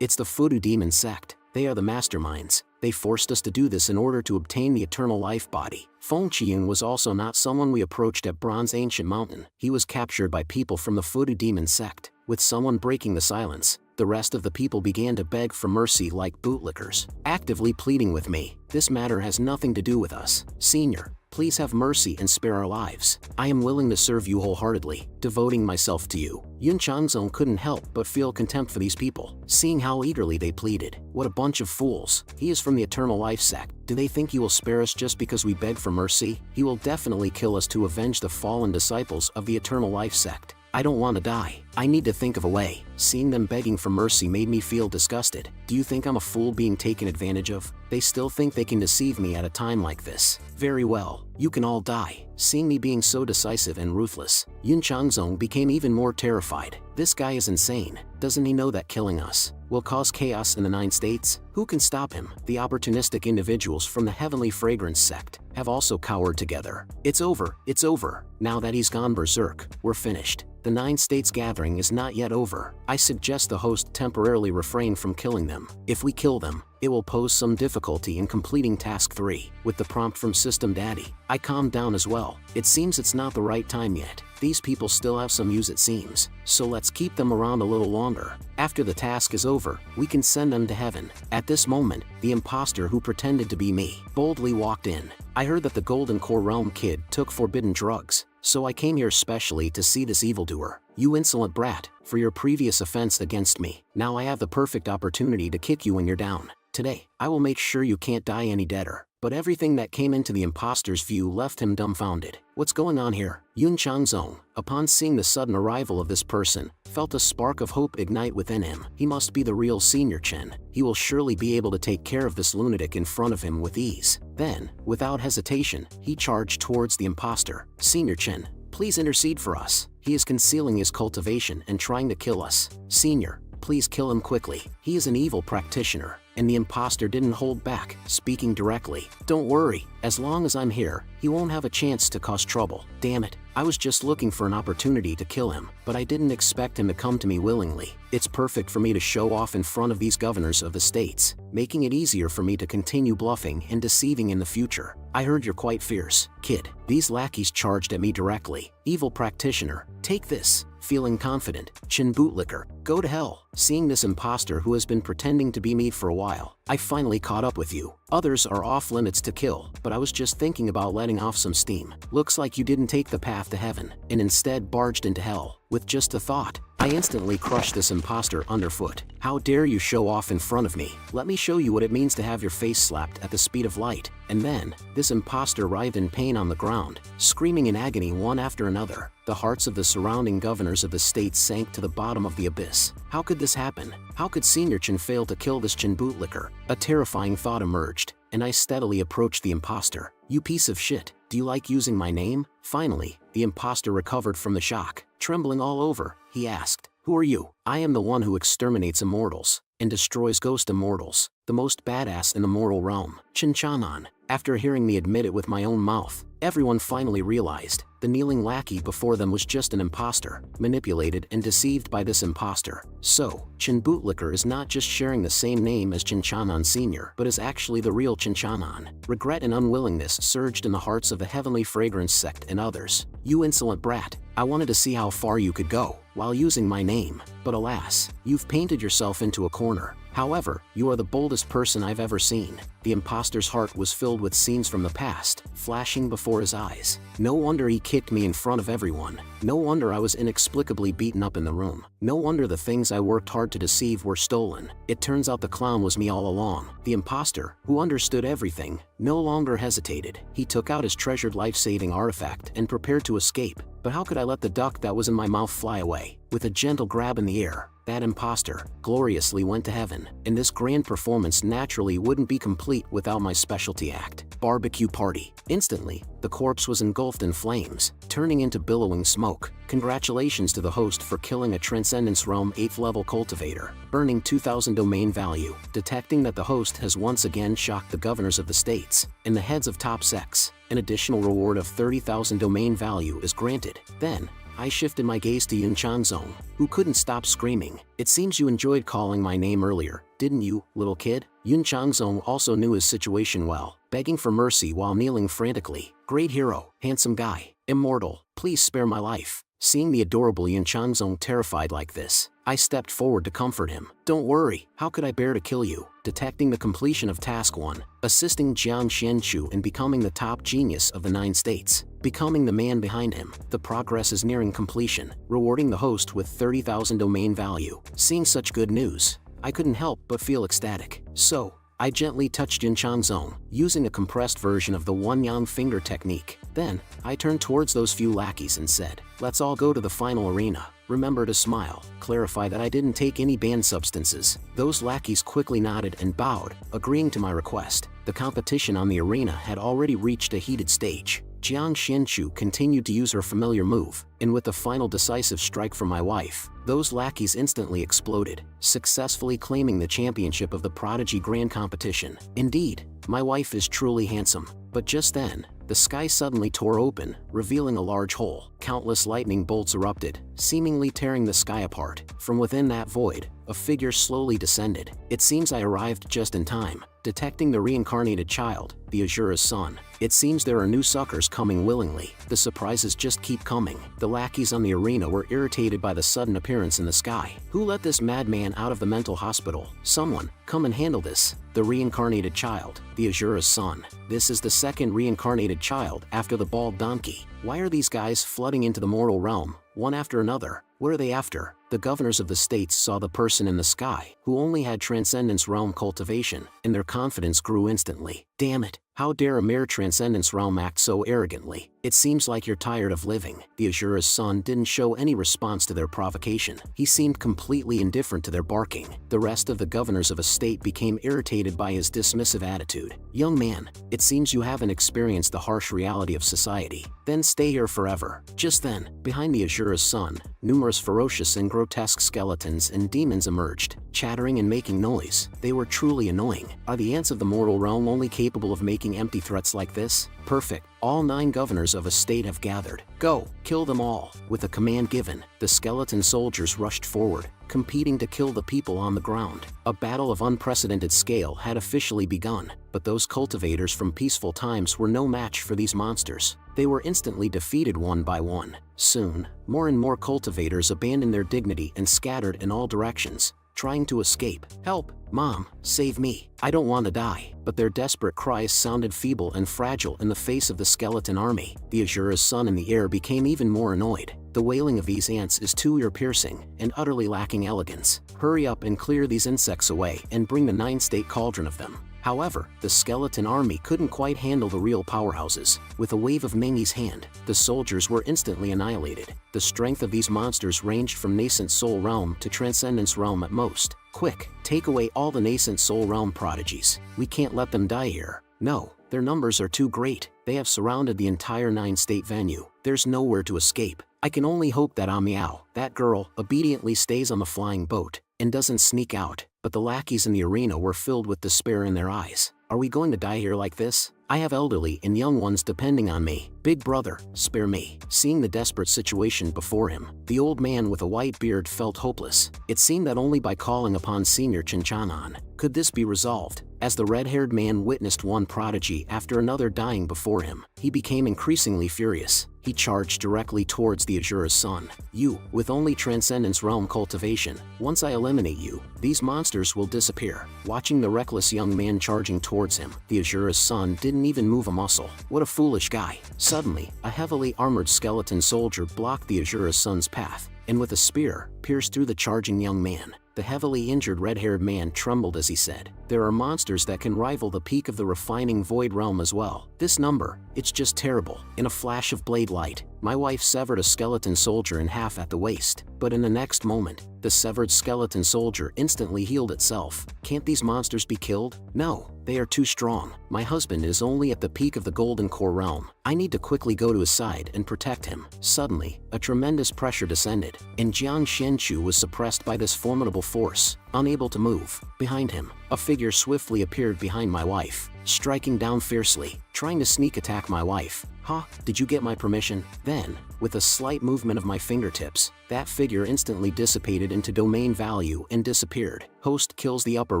It's the Voodoo demon sect. They are the masterminds. They forced us to do this in order to obtain the eternal life body. Feng Qian was also not someone we approached at Bronze Ancient Mountain. He was captured by people from the Voodoo demon sect. With someone breaking the silence, the rest of the people began to beg for mercy like bootlickers, actively pleading with me. This matter has nothing to do with us. Senior, please have mercy and spare our lives. I am willing to serve you wholeheartedly, devoting myself to you. Yun Changzong couldn't help but feel contempt for these people, seeing how eagerly they pleaded. What a bunch of fools. He is from the Eternal Life sect. Do they think he will spare us just because we beg for mercy? He will definitely kill us to avenge the fallen disciples of the Eternal Life sect. I don't want to die. I need to think of a way. Seeing them begging for mercy made me feel disgusted. Do you think I'm a fool being taken advantage of? They still think they can deceive me at a time like this. Very well, you can all die. Seeing me being so decisive and ruthless, Yun Changzong became even more terrified. This guy is insane. Doesn't he know that killing us will cause chaos in the 9 states? Who can stop him? The opportunistic individuals from the Heavenly Fragrance sect have also cowered together. It's over. Now that he's gone berserk, we're finished. The 9 states gathering is not yet over. I suggest the host temporarily refrain from killing them. If we kill them, it will pose some difficulty in completing task 3. With the prompt from System Daddy, I calmed down as well. It seems it's not the right time yet. These people still have some use, it seems. So let's keep them around a little longer. After the task is over, we can send them to heaven. At this moment, the imposter who pretended to be me boldly walked in. I heard that the Golden Core Realm kid took forbidden drugs, so I came here specially to see this evildoer. You insolent brat, for your previous offense against me, now I have the perfect opportunity to kick you when you're down. Today, I will make sure you can't die any deader. But everything that came into the imposter's view left him dumbfounded. What's going on here? Yun Changzong, upon seeing the sudden arrival of this person, felt a spark of hope ignite within him. He must be the real Senior Chen. He will surely be able to take care of this lunatic in front of him with ease. Then, without hesitation, he charged towards the imposter. Senior Chen, please intercede for us. He is concealing his cultivation and trying to kill us. Senior, please kill him quickly. He is an evil practitioner. And the imposter didn't hold back, speaking directly. Don't worry, as long as I'm here, he won't have a chance to cause trouble. Damn it, I was just looking for an opportunity to kill him, but I didn't expect him to come to me willingly. It's perfect for me to show off in front of these governors of the states, making it easier for me to continue bluffing and deceiving in the future. I heard you're quite fierce, kid. These lackeys charged at me directly. Evil practitioner, take this. Feeling confident, Chen Bootlicker, go to hell. Seeing this imposter who has been pretending to be me for a while, I finally caught up with you. Others are off limits to kill, but I was just thinking about letting off some steam. Looks like you didn't take the path to heaven, and instead barged into hell. With just a thought, I instantly crushed this imposter underfoot. How dare you show off in front of me? Let me show you what it means to have your face slapped at the speed of light. And then, this imposter writhed in pain on the ground, screaming in agony one after another. The hearts of the surrounding governors of the state sank to the bottom of the abyss. How could this happen? How could Senior Chen fail to kill this Chen Bootlicker? A terrifying thought emerged, and I steadily approached the imposter. You piece of shit, do you like using my name? Finally, the imposter recovered from the shock. Trembling all over, he asked, who are you? I am the one who exterminates immortals and destroys ghost immortals, the most badass in the mortal realm, Chinchanan. After hearing me admit it with my own mouth, everyone finally realized the kneeling lackey before them was just an imposter, manipulated and deceived by this imposter. So, Chen Bootlicker is not just sharing the same name as Chinchanan Sr., but is actually the real Chinchanan. Regret and unwillingness surged in the hearts of the Heavenly Fragrance sect and others. You insolent brat, I wanted to see how far you could go while using my name, but alas, you've painted yourself into a corner. However, you are the boldest person I've ever seen." The imposter's heart was filled with scenes from the past, flashing before his eyes. No wonder he kicked me in front of everyone. No wonder I was inexplicably beaten up in the room. No wonder the things I worked hard to deceive were stolen. It turns out the clown was me all along. The imposter, who understood everything, no longer hesitated. He took out his treasured life-saving artifact and prepared to escape. But how could I let the duck that was in my mouth fly away? With a gentle grab in the air, that imposter gloriously went to heaven, and this grand performance naturally wouldn't be complete without my specialty act, barbecue party. Instantly, the corpse was engulfed in flames, turning into billowing smoke. Congratulations to the host for killing a Transcendence Realm 8th level cultivator, burning 2,000 domain value, detecting that the host has once again shocked the governors of the states and the heads of top sects. An additional reward of 30,000 domain value is granted. Then, I shifted my gaze to Yun Chanzong, who couldn't stop screaming. "It seems you enjoyed calling my name earlier, didn't you, little kid?" Yun Chanzong also knew his situation well, begging for mercy while kneeling frantically. "Great hero, handsome guy, immortal, please spare my life." Seeing the adorable Yun Chanzong terrified like this, I stepped forward to comfort him. "Don't worry, how could I bear to kill you?" Detecting the completion of Task 1, assisting Jiang Xianchu in becoming the top genius of the 9 states, becoming the man behind him. The progress is nearing completion, rewarding the host with 30,000 domain value. Seeing such good news, I couldn't help but feel ecstatic. So, I gently touched Yun Chanzong, using a compressed version of the one-yang finger technique. Then, I turned towards those few lackeys and said, "Let's all go to the final arena. Remember to smile. Clarify that I didn't take any banned substances." Those lackeys quickly nodded and bowed, agreeing to my request. The competition on the arena had already reached a heated stage. Jiang Xianchu continued to use her familiar move, and with the final decisive strike from my wife, those lackeys instantly exploded, successfully claiming the championship of the Prodigy Grand Competition. Indeed, my wife is truly handsome. But just then, the sky suddenly tore open, revealing a large hole. Countless lightning bolts erupted, seemingly tearing the sky apart. From within that void, a figure slowly descended. It seems I arrived just in time, detecting the reincarnated child, the Azura's son. It seems there are new suckers coming willingly. The surprises just keep coming. The lackeys on the arena were irritated by the sudden appearance in the sky. Who let this madman out of the mental hospital? Someone, come and handle this. The reincarnated child, the Azura's son. This is the second reincarnated child after the bald donkey. Why are these guys flooding into the mortal realm, one after another? What are they after? The governors of the states saw the person in the sky, who only had Transcendence Realm cultivation, and their confidence grew instantly. Damn it, how dare a mere Transcendence Realm act so arrogantly? It seems like you're tired of living. The Azura's son didn't show any response to their provocation. He seemed completely indifferent to their barking. The rest of the governors of a state became irritated by his dismissive attitude. "Young man, it seems you haven't experienced the harsh reality of society. Then stay here forever." Just then, behind the Azura's son, numerous ferocious and grotesque skeletons and demons emerged, chattering and making noise. They were truly annoying. Are the ants of the mortal realm only capable of making empty threats like this? Perfect. All 9 governors of a state have gathered. Go, kill them all. With a command given, the skeleton soldiers rushed forward, competing to kill the people on the ground. A battle of unprecedented scale had officially begun, but those cultivators from peaceful times were no match for these monsters. They were instantly defeated one by one. Soon, more and more cultivators abandoned their dignity and scattered in all directions, trying to escape. "Help! Mom, save me! I don't want to die." But their desperate cries sounded feeble and fragile in the face of the skeleton army. The Azura's son in the air became even more annoyed. "The wailing of these ants is too ear-piercing and utterly lacking elegance. Hurry up and clear these insects away and bring the 9-state cauldron of them." However, the skeleton army couldn't quite handle the real powerhouses. With a wave of Mingy's hand, the soldiers were instantly annihilated. The strength of these monsters ranged from nascent soul realm to transcendence realm at most. "Quick, take away all the nascent soul realm prodigies. We can't let them die here." "No, their numbers are too great. They have surrounded the entire 9-state venue. There's nowhere to escape. I can only hope that Amiao, that girl, obediently stays on the flying boat and doesn't sneak out." But the lackeys in the arena were filled with despair in their eyes. "Are we going to die here like this? I have elderly and young ones depending on me. Big brother, spare me." Seeing the desperate situation before him, the old man with a white beard felt hopeless. It seemed that only by calling upon Senior Chinchanan could this be resolved. As the red-haired man witnessed one prodigy after another dying before him, he became increasingly furious. He charged directly towards the Asura's son. You, with only Transcendence Realm cultivation, once I eliminate you, these monsters will disappear. Watching the reckless young man charging towards him, the Asura's son didn't even move a muscle. What a foolish guy. Suddenly, a heavily armored skeleton soldier blocked the Asura's son's path, and with a spear, pierced through the charging young man. The heavily injured red-haired man trembled as he said, "There are monsters that can rival the peak of the refining void realm as well. This number, it's just terrible." In a flash of blade light, my wife severed a skeleton soldier in half at the waist, but in the next moment, the severed skeleton soldier instantly healed itself. Can't these monsters be killed? No, they are too strong. My husband is only at the peak of the golden core realm. I need to quickly go to his side and protect him. Suddenly, a tremendous pressure descended, and Jiang Xianchu was suppressed by this formidable force. Unable to move, behind him, a figure swiftly appeared behind my wife, striking down fiercely, trying to sneak attack my wife. "Huh? Did you get my permission?" Then, with a slight movement of my fingertips, that figure instantly dissipated into domain value and disappeared. Host kills the upper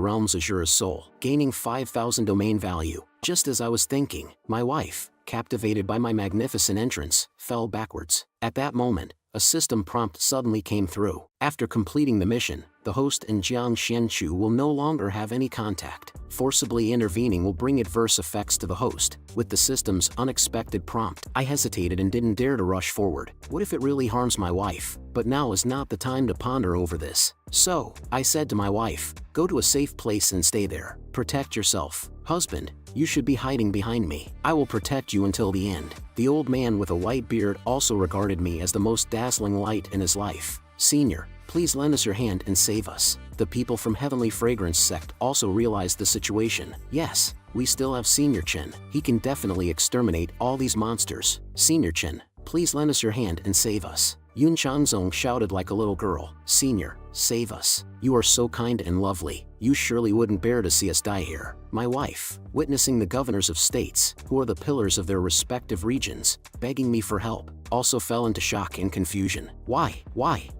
realm's Asura's soul, gaining 5,000 domain value. Just as I was thinking, my wife, captivated by my magnificent entrance, fell backwards. At that moment, a system prompt suddenly came through. After completing the mission, the host and Jiang Xianchu will no longer have any contact. Forcibly intervening will bring adverse effects to the host. With the system's unexpected prompt, I hesitated and didn't dare to rush forward. What if it really harms my wife? But now is not the time to ponder over this. So, I said to my wife, "Go to a safe place and stay there. Protect yourself. Husband, you should be hiding behind me. I will protect you until the end." The old man with a white beard also regarded me as the most dazzling light in his life. "Senior, please lend us your hand and save us." The people from Heavenly Fragrance sect also realized the situation. "Yes, we still have Senior Chen. He can definitely exterminate all these monsters. Senior Chen, please lend us your hand and save us." Yun Chanzong shouted like a little girl, "Senior, save us. You are so kind and lovely. You surely wouldn't bear to see us die here." My wife, witnessing the governors of states, who are the pillars of their respective regions, begging me for help, also fell into shock and confusion. Why?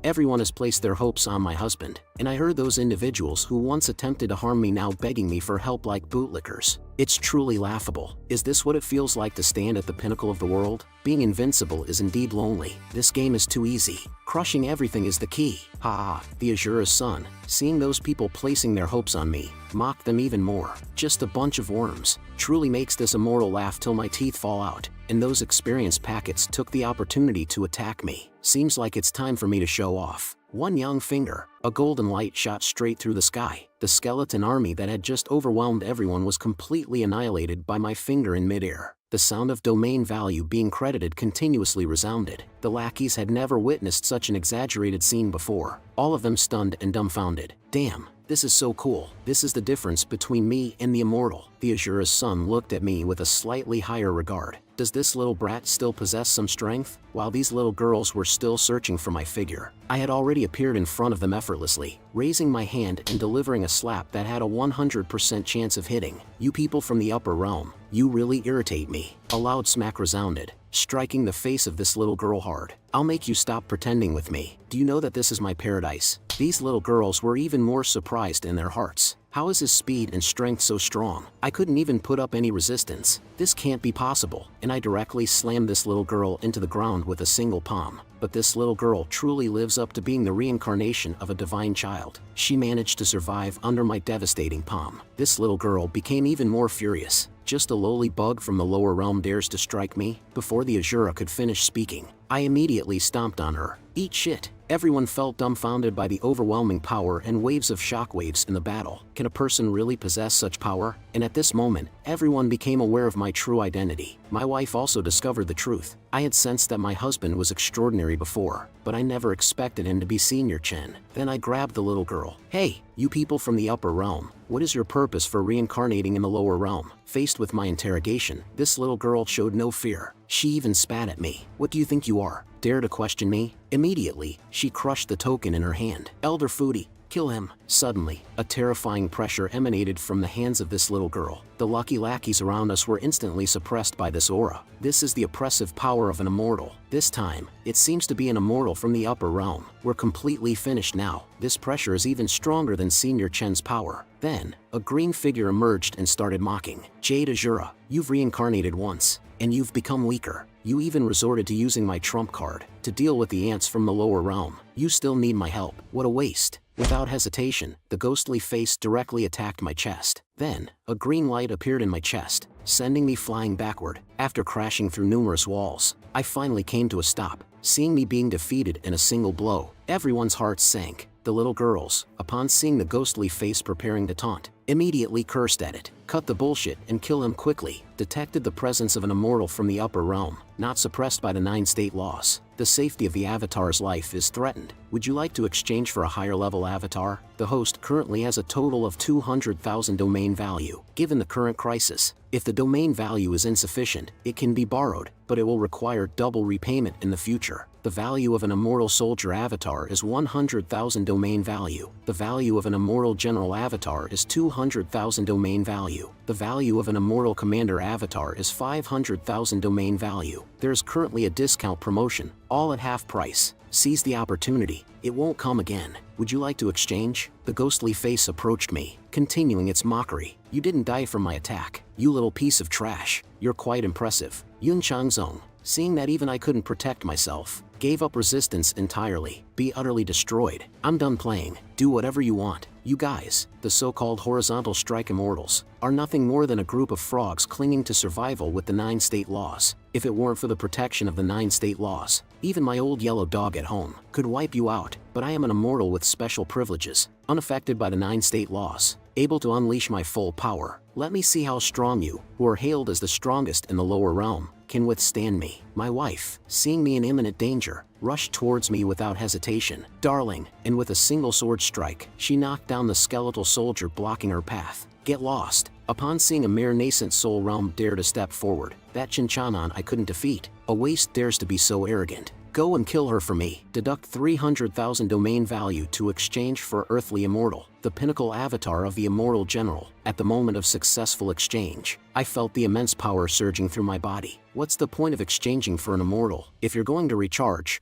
Everyone has placed their hopes on my husband, and I heard those individuals who once attempted to harm me now begging me for help like bootlickers. It's truly laughable. Is this what it feels like to stand at the pinnacle of the world? Being invincible is indeed lonely. This game is too easy. Crushing everything is the key. The Asura's son, seeing those people placing their hopes on me, mocked them even more. Just a bunch of worms. Truly makes this immortal laugh till my teeth fall out. And those experienced packets took the opportunity to attack me. Seems like it's time for me to show off. One young finger, a golden light shot straight through the sky. The skeleton army that had just overwhelmed everyone was completely annihilated by my finger in midair. The sound of domain value being credited continuously resounded. The lackeys had never witnessed such an exaggerated scene before, all of them stunned and dumbfounded. Damn, this is so cool. This is the difference between me and the immortal. The Asura's son looked at me with a slightly higher regard. Does this little brat still possess some strength? While these little girls were still searching for my figure, I had already appeared in front of them effortlessly, raising my hand and delivering a slap that had a 100% chance of hitting. "You people from the upper realm, you really irritate me." A loud smack resounded, striking the face of this little girl hard. "I'll make you stop pretending with me. Do you know that this is my paradise?" These little girls were even more surprised in their hearts. How is his speed and strength so strong? I couldn't even put up any resistance. This can't be possible. And I directly slammed this little girl into the ground with a single palm. But this little girl truly lives up to being the reincarnation of a divine child. She managed to survive under my devastating palm. This little girl became even more furious. Just a lowly bug from the lower realm dares to strike me? Before the Asura could finish speaking, I immediately stomped on her. Eat shit. Everyone felt dumbfounded by the overwhelming power and waves of shockwaves in the battle. Can a person really possess such power? And at this moment, everyone became aware of my true identity. My wife also discovered the truth. I had sensed that my husband was extraordinary before, but I never expected him to be Senior Chen. Then I grabbed the little girl. "Hey, you people from the upper realm, what is your purpose for reincarnating in the lower realm?" Faced with my interrogation, this little girl showed no fear. She even spat at me. "What do you think you are? Dare to question me?" Immediately, she crushed the token in her hand. "Elder Foodie, Kill him. Suddenly, a terrifying pressure emanated from the hands of this little girl. The lucky lackeys around us were instantly suppressed by this aura. This is the oppressive power of an immortal. This time, it seems to be an immortal from the upper realm. We're completely finished now. This pressure is even stronger than Senior Chen's power. Then, a green figure emerged and started mocking. Jade Azura, you've reincarnated once, and you've become weaker. You even resorted to using my trump card to deal with the ants from the lower realm. You still need my help. What a waste. Without hesitation, the ghostly face directly attacked my chest. Then, a green light appeared in my chest, sending me flying backward. After crashing through numerous walls, I finally came to a stop. Seeing me being defeated in a single blow, everyone's hearts sank. The little girls, upon seeing the ghostly face preparing to taunt, immediately cursed at it. Cut the bullshit and kill him quickly. Detected the presence of an immortal from the upper realm, not suppressed by the 9 state laws. The safety of the avatar's life is threatened. Would you like to exchange for a higher level avatar? The host currently has a total of 200,000 domain value. Given the current crisis, if the domain value is insufficient, it can be borrowed, but it will require double repayment in the future. The value of an immortal soldier avatar is 100,000 domain value. The value of an immortal general avatar is 200,000 domain value. The value of an immortal commander avatar is 500,000 domain value. There is currently a discount promotion, all at half price. Seize the opportunity. It won't come again. Would you like to exchange? The ghostly face approached me, continuing its mockery. You didn't die from my attack. You little piece of trash. You're quite impressive. Yun Changzong, seeing that even I couldn't protect myself, gave up resistance entirely. Be utterly destroyed. I'm done playing. Do whatever you want. You guys, the so-called horizontal strike immortals, are nothing more than a group of frogs clinging to survival with the 9 state laws. If it weren't for the protection of the 9 state laws, even my old yellow dog at home could wipe you out. But I am an immortal with special privileges, unaffected by the 9 state laws, able to unleash my full power. Let me see how strong you, who are hailed as the strongest in the lower realm, can withstand me. My wife, seeing me in imminent danger, rushed towards me without hesitation. Darling, and with a single sword strike, she knocked down the skeletal soldier blocking her path. Get lost. Upon seeing a mere nascent soul realm dare to step forward, that Chinchanon I couldn't defeat. A waste dares to be so arrogant. Go and kill her for me. Deduct 300,000 domain value to exchange for earthly immortal, the pinnacle avatar of the immortal general. At the moment of successful exchange, I felt the immense power surging through my body. What's the point of exchanging for an immortal? If you're going to recharge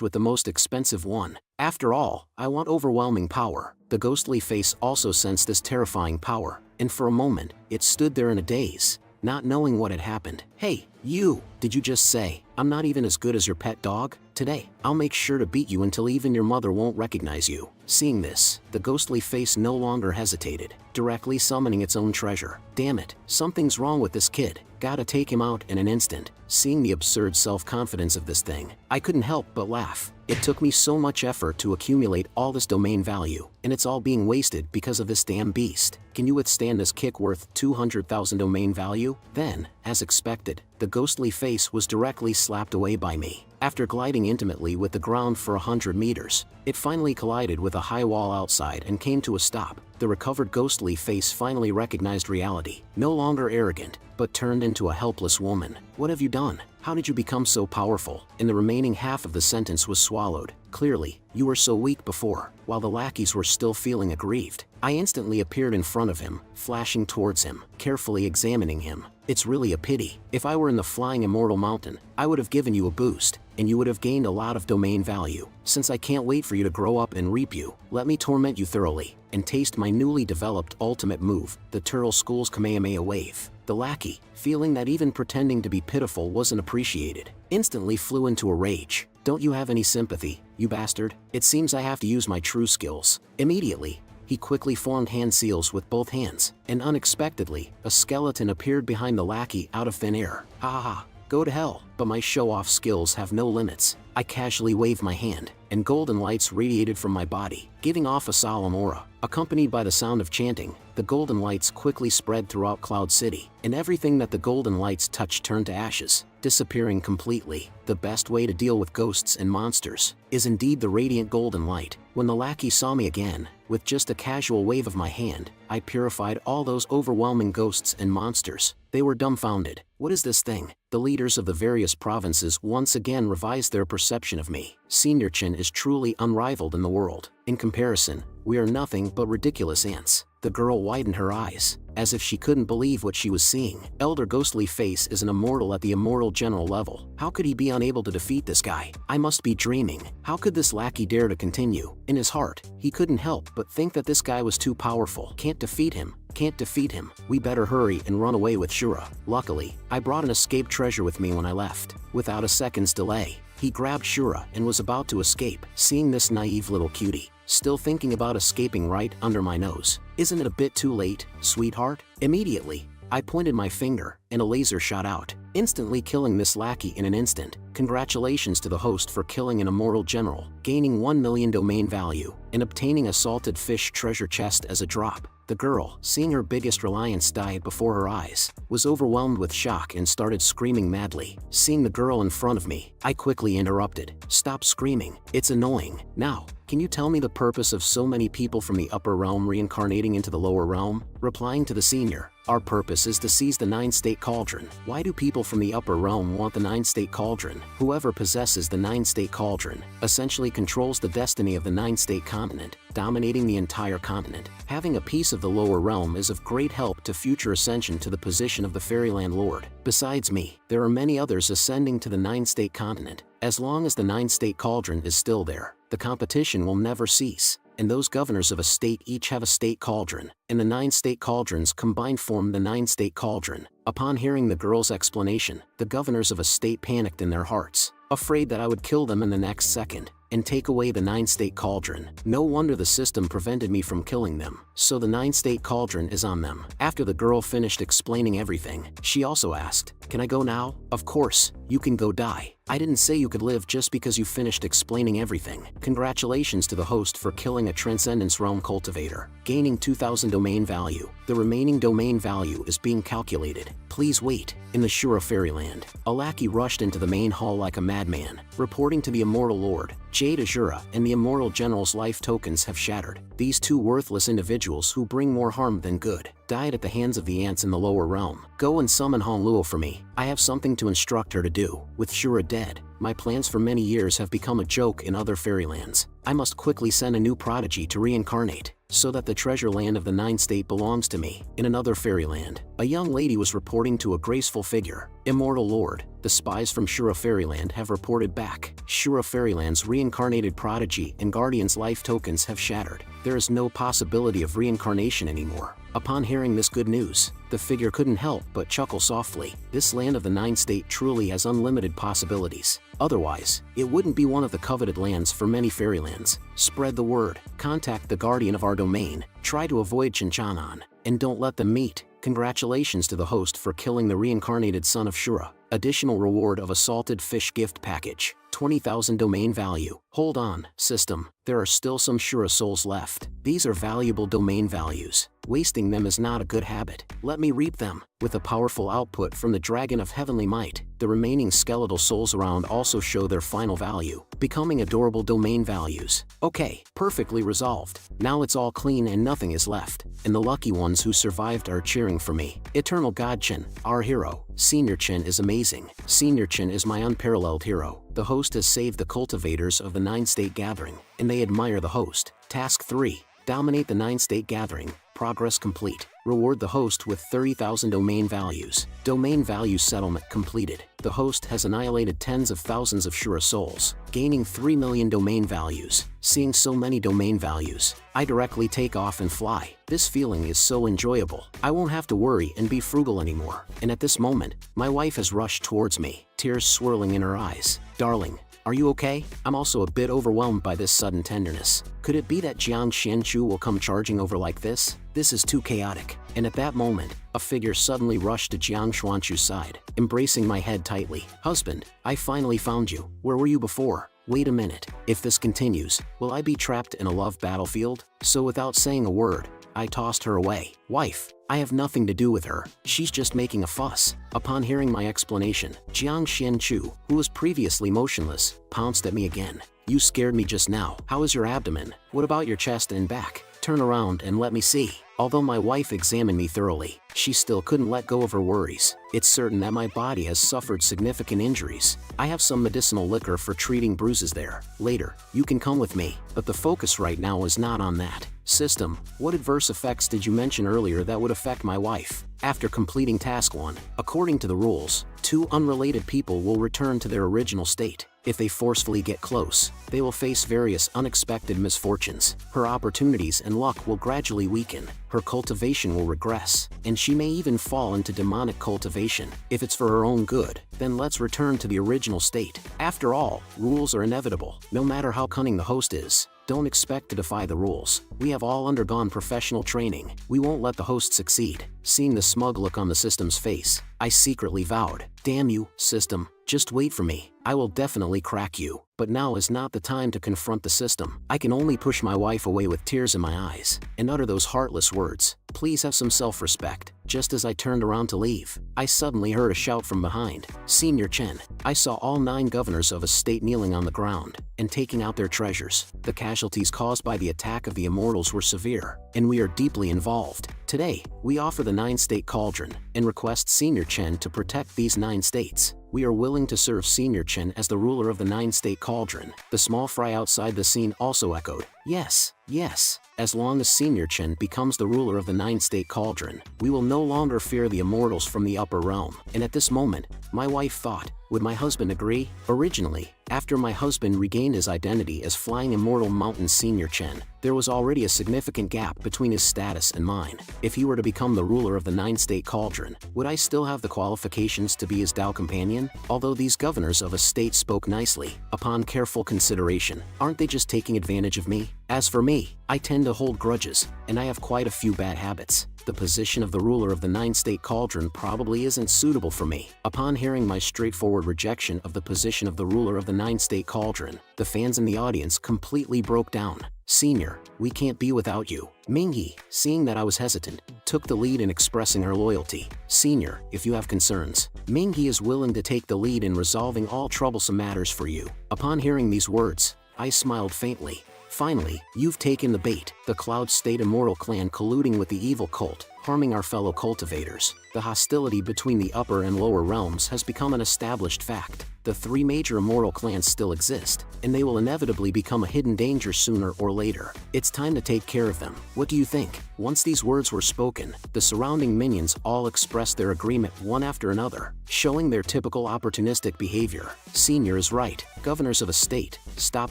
with the most expensive one. After all, I want overwhelming power. The ghostly face also sensed this terrifying power, and for a moment, it stood there in a daze, not knowing what had happened. Hey, you! Did you just say, I'm not even as good as your pet dog? Today, I'll make sure to beat you until even your mother won't recognize you. Seeing this, the ghostly face no longer hesitated, directly summoning its own treasure. Damn it, something's wrong with this kid. Gotta take him out in an instant. Seeing the absurd self-confidence of this thing, I couldn't help but laugh. It took me so much effort to accumulate all this domain value, and it's all being wasted because of this damn beast. Can you withstand this kick worth 200,000 domain value? Then, as expected, the ghostly face was directly slapped away by me. After gliding intimately with the ground for 100 meters, it finally collided with a high wall outside and came to a stop. The recovered ghostly face finally recognized reality, no longer arrogant, but turned into a helpless woman. What have you done? How did you become so powerful? And the remaining half of the sentence was swallowed. Clearly, you were so weak before. While the lackeys were still feeling aggrieved, I instantly appeared in front of him, flashing towards him, carefully examining him. It's really a pity. If I were in the flying immortal mountain, I would have given you a boost, and you would have gained a lot of domain value. Since I can't wait for you to grow up and reap you, let me torment you thoroughly, and taste my newly developed ultimate move, the Turtle School's Kamehameha Wave. The lackey, feeling that even pretending to be pitiful wasn't appreciated, instantly flew into a rage. Don't you have any sympathy, you bastard? It seems I have to use my true skills. Immediately, he quickly formed hand seals with both hands, and unexpectedly, a skeleton appeared behind the lackey out of thin air. Ha ha ha, go to hell. But my show-off skills have no limits. I casually waved my hand, and golden lights radiated from my body, giving off a solemn aura. Accompanied by the sound of chanting, the golden lights quickly spread throughout Cloud City, and everything that the golden lights touched turned to ashes, disappearing completely. The best way to deal with ghosts and monsters is indeed the radiant golden light. When the lackey saw me again, with just a casual wave of my hand, I purified all those overwhelming ghosts and monsters. They were dumbfounded. What is this thing? The leaders of the various provinces once again revised their perception of me. Senior Chen is truly unrivaled in the world. In comparison, We are nothing but ridiculous ants. The girl widened her eyes, as if she couldn't believe what she was seeing. Elder Ghostly Face is an immortal at the immortal general level. How could he be unable to defeat this guy? I must be dreaming. How could this lackey dare to continue? In his heart, he couldn't help but think that this guy was too powerful. Can't defeat him. Can't defeat him. We better hurry and run away with Shura. Luckily, I brought an escape treasure with me when I left. Without a second's delay, he grabbed Shura and was about to escape. Seeing this naive little cutie, still thinking about escaping right under my nose. Isn't it a bit too late, sweetheart? Immediately, I pointed my finger, and a laser shot out, instantly killing this lackey in an instant. Congratulations to the host for killing an immortal general, gaining 1 million domain value, and obtaining a salted fish treasure chest as a drop. The girl, seeing her biggest reliance die before her eyes, was overwhelmed with shock and started screaming madly. Seeing the girl in front of me, I quickly interrupted. Stop screaming, it's annoying. Now, can you tell me the purpose of so many people from the upper realm reincarnating into the lower realm? Replying to the senior, our purpose is to seize the 9-state cauldron. Why do people from the upper realm want the 9-state cauldron? Whoever possesses the 9-state cauldron essentially controls the destiny of the 9-state continent, dominating the entire continent. Having a piece of the lower realm is of great help to future ascension to the position of the Fairyland Lord. Besides me, there are many others ascending to the 9-state continent. As long as the 9-state cauldron is still there, the competition will never cease. And those governors of a state each have a state cauldron, and the 9-state cauldrons combined form the 9-state cauldron. Upon hearing the girl's explanation, the governors of a state panicked in their hearts, afraid that I would kill them in the next second, and take away the 9-state cauldron. No wonder the system prevented me from killing them, so the 9-state cauldron is on them. After the girl finished explaining everything, she also asked, "Can I go now?" "Of course, you can go die. I didn't say you could live just because you finished explaining everything." Congratulations to the host for killing a Transcendence Realm cultivator, gaining 2,000 domain value. The remaining domain value is being calculated. Please wait. In the Shura Fairyland, a lackey rushed into the main hall like a madman, reporting to the Immortal Lord. Jade Azura and the Immortal General's life tokens have shattered. These two worthless individuals who bring more harm than good died at the hands of the ants in the lower realm. Go and summon Hongluo for me. I have something to instruct her to do. With Shura dead, my plans for many years have become a joke in other fairylands. I must quickly send a new prodigy to reincarnate, so that the treasure land of the 9-state belongs to me. In another fairyland, a young lady was reporting to a graceful figure. Immortal Lord, the spies from Shura Fairyland have reported back. Shura Fairyland's reincarnated prodigy and guardian's life tokens have shattered. There is no possibility of reincarnation anymore. Upon hearing this good news, the figure couldn't help but chuckle softly. This land of the 9-state truly has unlimited possibilities. Otherwise, it wouldn't be one of the coveted lands for many fairylands. Spread the word, contact the guardian of our domain, try to avoid Chinchanon, and don't let them meet. Congratulations to the host for killing the reincarnated son of Shura. Additional reward of a salted fish gift package, 20,000 domain value. Hold on, system, there are still some Shura souls left. These are valuable domain values. Wasting them is not a good habit. Let me reap them. With a powerful output from the Dragon of Heavenly Might, the remaining skeletal souls around also show their final value, becoming adorable domain values. Okay, perfectly resolved. Now it's all clean and nothing is left, and the lucky ones who survived are cheering for me. Eternal God Chin, our hero. Senior Chin is amazing. Senior Chin is my unparalleled hero. The host has saved the cultivators of the 9-state gathering, and they admire the host. Task 3. Dominate the 9-state gathering. Progress complete. Reward the host with 30,000 domain values. Domain value settlement completed. The host has annihilated tens of thousands of Shura souls, gaining 3 million domain values. Seeing so many domain values, I directly take off and fly. This feeling is so enjoyable. I won't have to worry and be frugal anymore. And at this moment, my wife has rushed towards me, tears swirling in her eyes. Darling, are you okay? I'm also a bit overwhelmed by this sudden tenderness. Could it be that Jiang Xianchu will come charging over like this? This is too chaotic. And at that moment, a figure suddenly rushed to Jiang Xuanchu's side, embracing my head tightly. Husband, I finally found you. Where were you before? Wait a minute. If this continues, will I be trapped in a love battlefield? So without saying a word, I tossed her away. Wife, I have nothing to do with her. She's just making a fuss. Upon hearing my explanation, Jiang Xianchu, who was previously motionless, pounced at me again. You scared me just now. How is your abdomen? What about your chest and back? Turn around and let me see. Although my wife examined me thoroughly, she still couldn't let go of her worries. It's certain that my body has suffered significant injuries. I have some medicinal liquor for treating bruises there. Later, you can come with me, but the focus right now is not on that. System, what adverse effects did you mention earlier that would affect my wife? After completing task 1, according to the rules, 2 unrelated people will return to their original state. If they forcefully get close, they will face various unexpected misfortunes. Her opportunities and luck will gradually weaken, her cultivation will regress, and she may even fall into demonic cultivation. If it's for her own good, then let's return to the original state. After all, rules are inevitable, no matter how cunning the host is. Don't expect to defy the rules. We have all undergone professional training. We won't let the host succeed. Seeing the smug look on the system's face, I secretly vowed, "Damn you, system, just wait for me. I will definitely crack you." But now is not the time to confront the system. I can only push my wife away with tears in my eyes and utter those heartless words. Please have some self-respect. Just as I turned around to leave, I suddenly heard a shout from behind. Senior Chen. I saw all 9 governors of a state kneeling on the ground and taking out their treasures. The casualties caused by the attack of the immortals were severe, and we are deeply involved. Today, we offer the 9-state cauldron and request Senior Chen to protect these 9 states. We are willing to serve Senior Chen as the ruler of the 9-state cauldron. The small fry outside the scene also echoed, "Yes, yes." As long as Senior Chen becomes the ruler of the 9-state cauldron, we will no longer fear the immortals from the upper realm. And at this moment, my wife thought, would my husband agree? Originally, after my husband regained his identity as Flying Immortal Mountain Senior Chen, there was already a significant gap between his status and mine. If he were to become the ruler of the 9-state cauldron, would I still have the qualifications to be his Tao companion? Although these governors of a state spoke nicely, upon careful consideration, aren't they just taking advantage of me? As for me, I tend to hold grudges, and I have quite a few bad habits. The position of the ruler of the 9-state cauldron probably isn't suitable for me. Upon hearing my straightforward rejection of the position of the ruler of the 9-state cauldron, the fans in the audience completely broke down. "Senior, we can't be without you." Mingyi, seeing that I was hesitant, took the lead in expressing her loyalty. "Senior, if you have concerns, Mingyi is willing to take the lead in resolving all troublesome matters for you." Upon hearing these words, I smiled faintly. "Finally, you've taken the bait." The Cloud State Immortal clan colluding with the evil cult, harming our fellow cultivators. The hostility between the upper and lower realms has become an established fact. The 3 major immortal clans still exist, and they will inevitably become a hidden danger sooner or later. It's time to take care of them. What do you think? Once these words were spoken, the surrounding minions all expressed their agreement one after another, showing their typical opportunistic behavior. Senior is right. Governors of a state, stop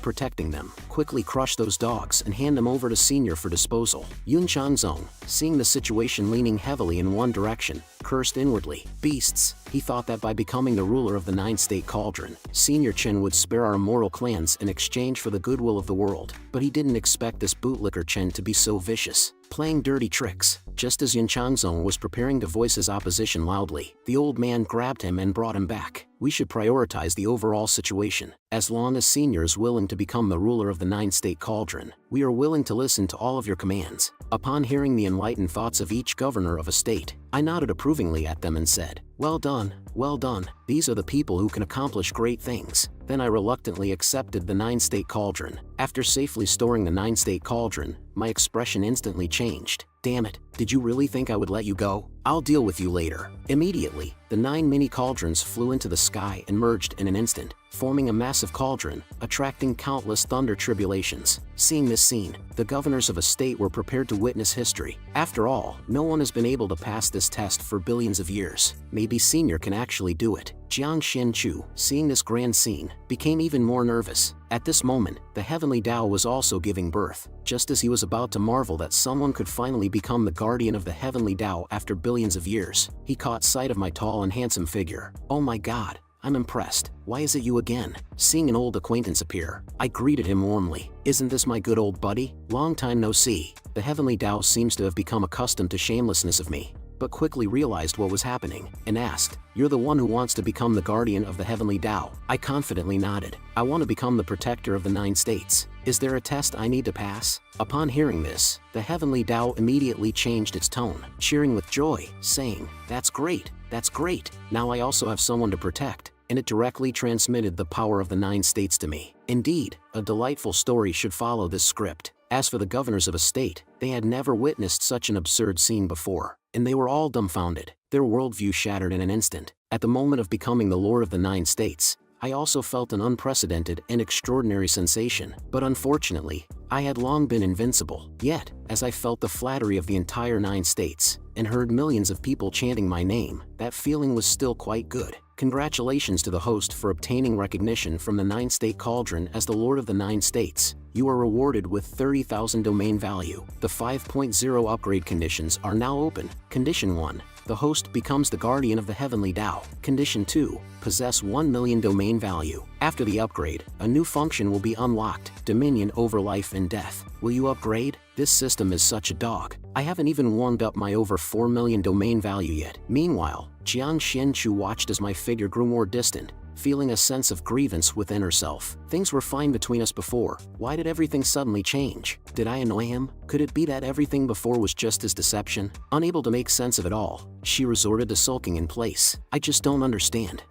protecting them. Quickly crush those dogs and hand them over to Senior for disposal. Yun Chanzong, seeing the situation leaning heavily in one direction, cursed inwardly. Beasts. He thought that by becoming the ruler of the 9-state cauldron, Senior Chen would spare our immortal clans in exchange for the goodwill of the world. But he didn't expect this bootlicker Chen to be so vicious, playing dirty tricks. Just as Yun Chanzong was preparing to voice his opposition loudly, the old man grabbed him and brought him back. We should prioritize the overall situation. As long as Senior is willing to become the ruler of the 9-state cauldron, we are willing to listen to all of your commands. Upon hearing the enlightened thoughts of each governor of a state, I nodded approvingly at them and said, "Well done, well done. These are the people who can accomplish great things." Then I reluctantly accepted the 9-state cauldron. After safely storing the 9-state cauldron, my expression instantly changed. "Damn it, did you really think I would let you go? I'll deal with you later." Immediately, the 9 mini cauldrons flew into the sky and merged in an instant, forming a massive cauldron, attracting countless thunder tribulations. Seeing this scene, the governors of a state were prepared to witness history. After all, no one has been able to pass this test for billions of years. Maybe Senior can actually do it. Jiang Xianchu, seeing this grand scene, became even more nervous. At this moment, the heavenly Tao was also giving birth. Just as he was about to marvel that someone could finally become the guardian of the heavenly Tao after billions of years, he caught sight of my tall and handsome figure. "Oh my God, I'm impressed. Why is it you again?" Seeing an old acquaintance appear, I greeted him warmly. "Isn't this my good old buddy? Long time no see." The heavenly Tao seems to have become accustomed to shamelessness of me, but quickly realized what was happening, and asked, "You're the one who wants to become the guardian of the heavenly Tao?" I confidently nodded. "I want to become the protector of the 9 states. Is there a test I need to pass?" Upon hearing this, the heavenly Tao immediately changed its tone, cheering with joy, saying, "That's great, that's great. Now I also have someone to protect." And it directly transmitted the power of the 9 states to me. Indeed, a delightful story should follow this script. As for the governors of a state, they had never witnessed such an absurd scene before, and they were all dumbfounded, their worldview shattered in an instant. At the moment of becoming the lord of the 9 states, I also felt an unprecedented and extraordinary sensation, but unfortunately, I had long been invincible. Yet, as I felt the flattery of the entire 9 states, and heard millions of people chanting my name, that feeling was still quite good. Congratulations to the host for obtaining recognition from the 9-state cauldron as the Lord of the 9 states. You are rewarded with 30,000 domain value. The 5.0 upgrade conditions are now open. Condition 1. The host becomes the guardian of the heavenly Tao. Condition 2. Possess 1 million domain value. After the upgrade, a new function will be unlocked, dominion over life and death. Will you upgrade? This system is such a dog. I haven't even warmed up my over 4 million domain value yet. Meanwhile, Jiang Xianchu watched as my figure grew more distant, feeling a sense of grievance within herself. Things were fine between us before. Why did everything suddenly change? Did I annoy him? Could it be that everything before was just his deception? Unable to make sense of it all, she resorted to sulking in place. I just don't understand.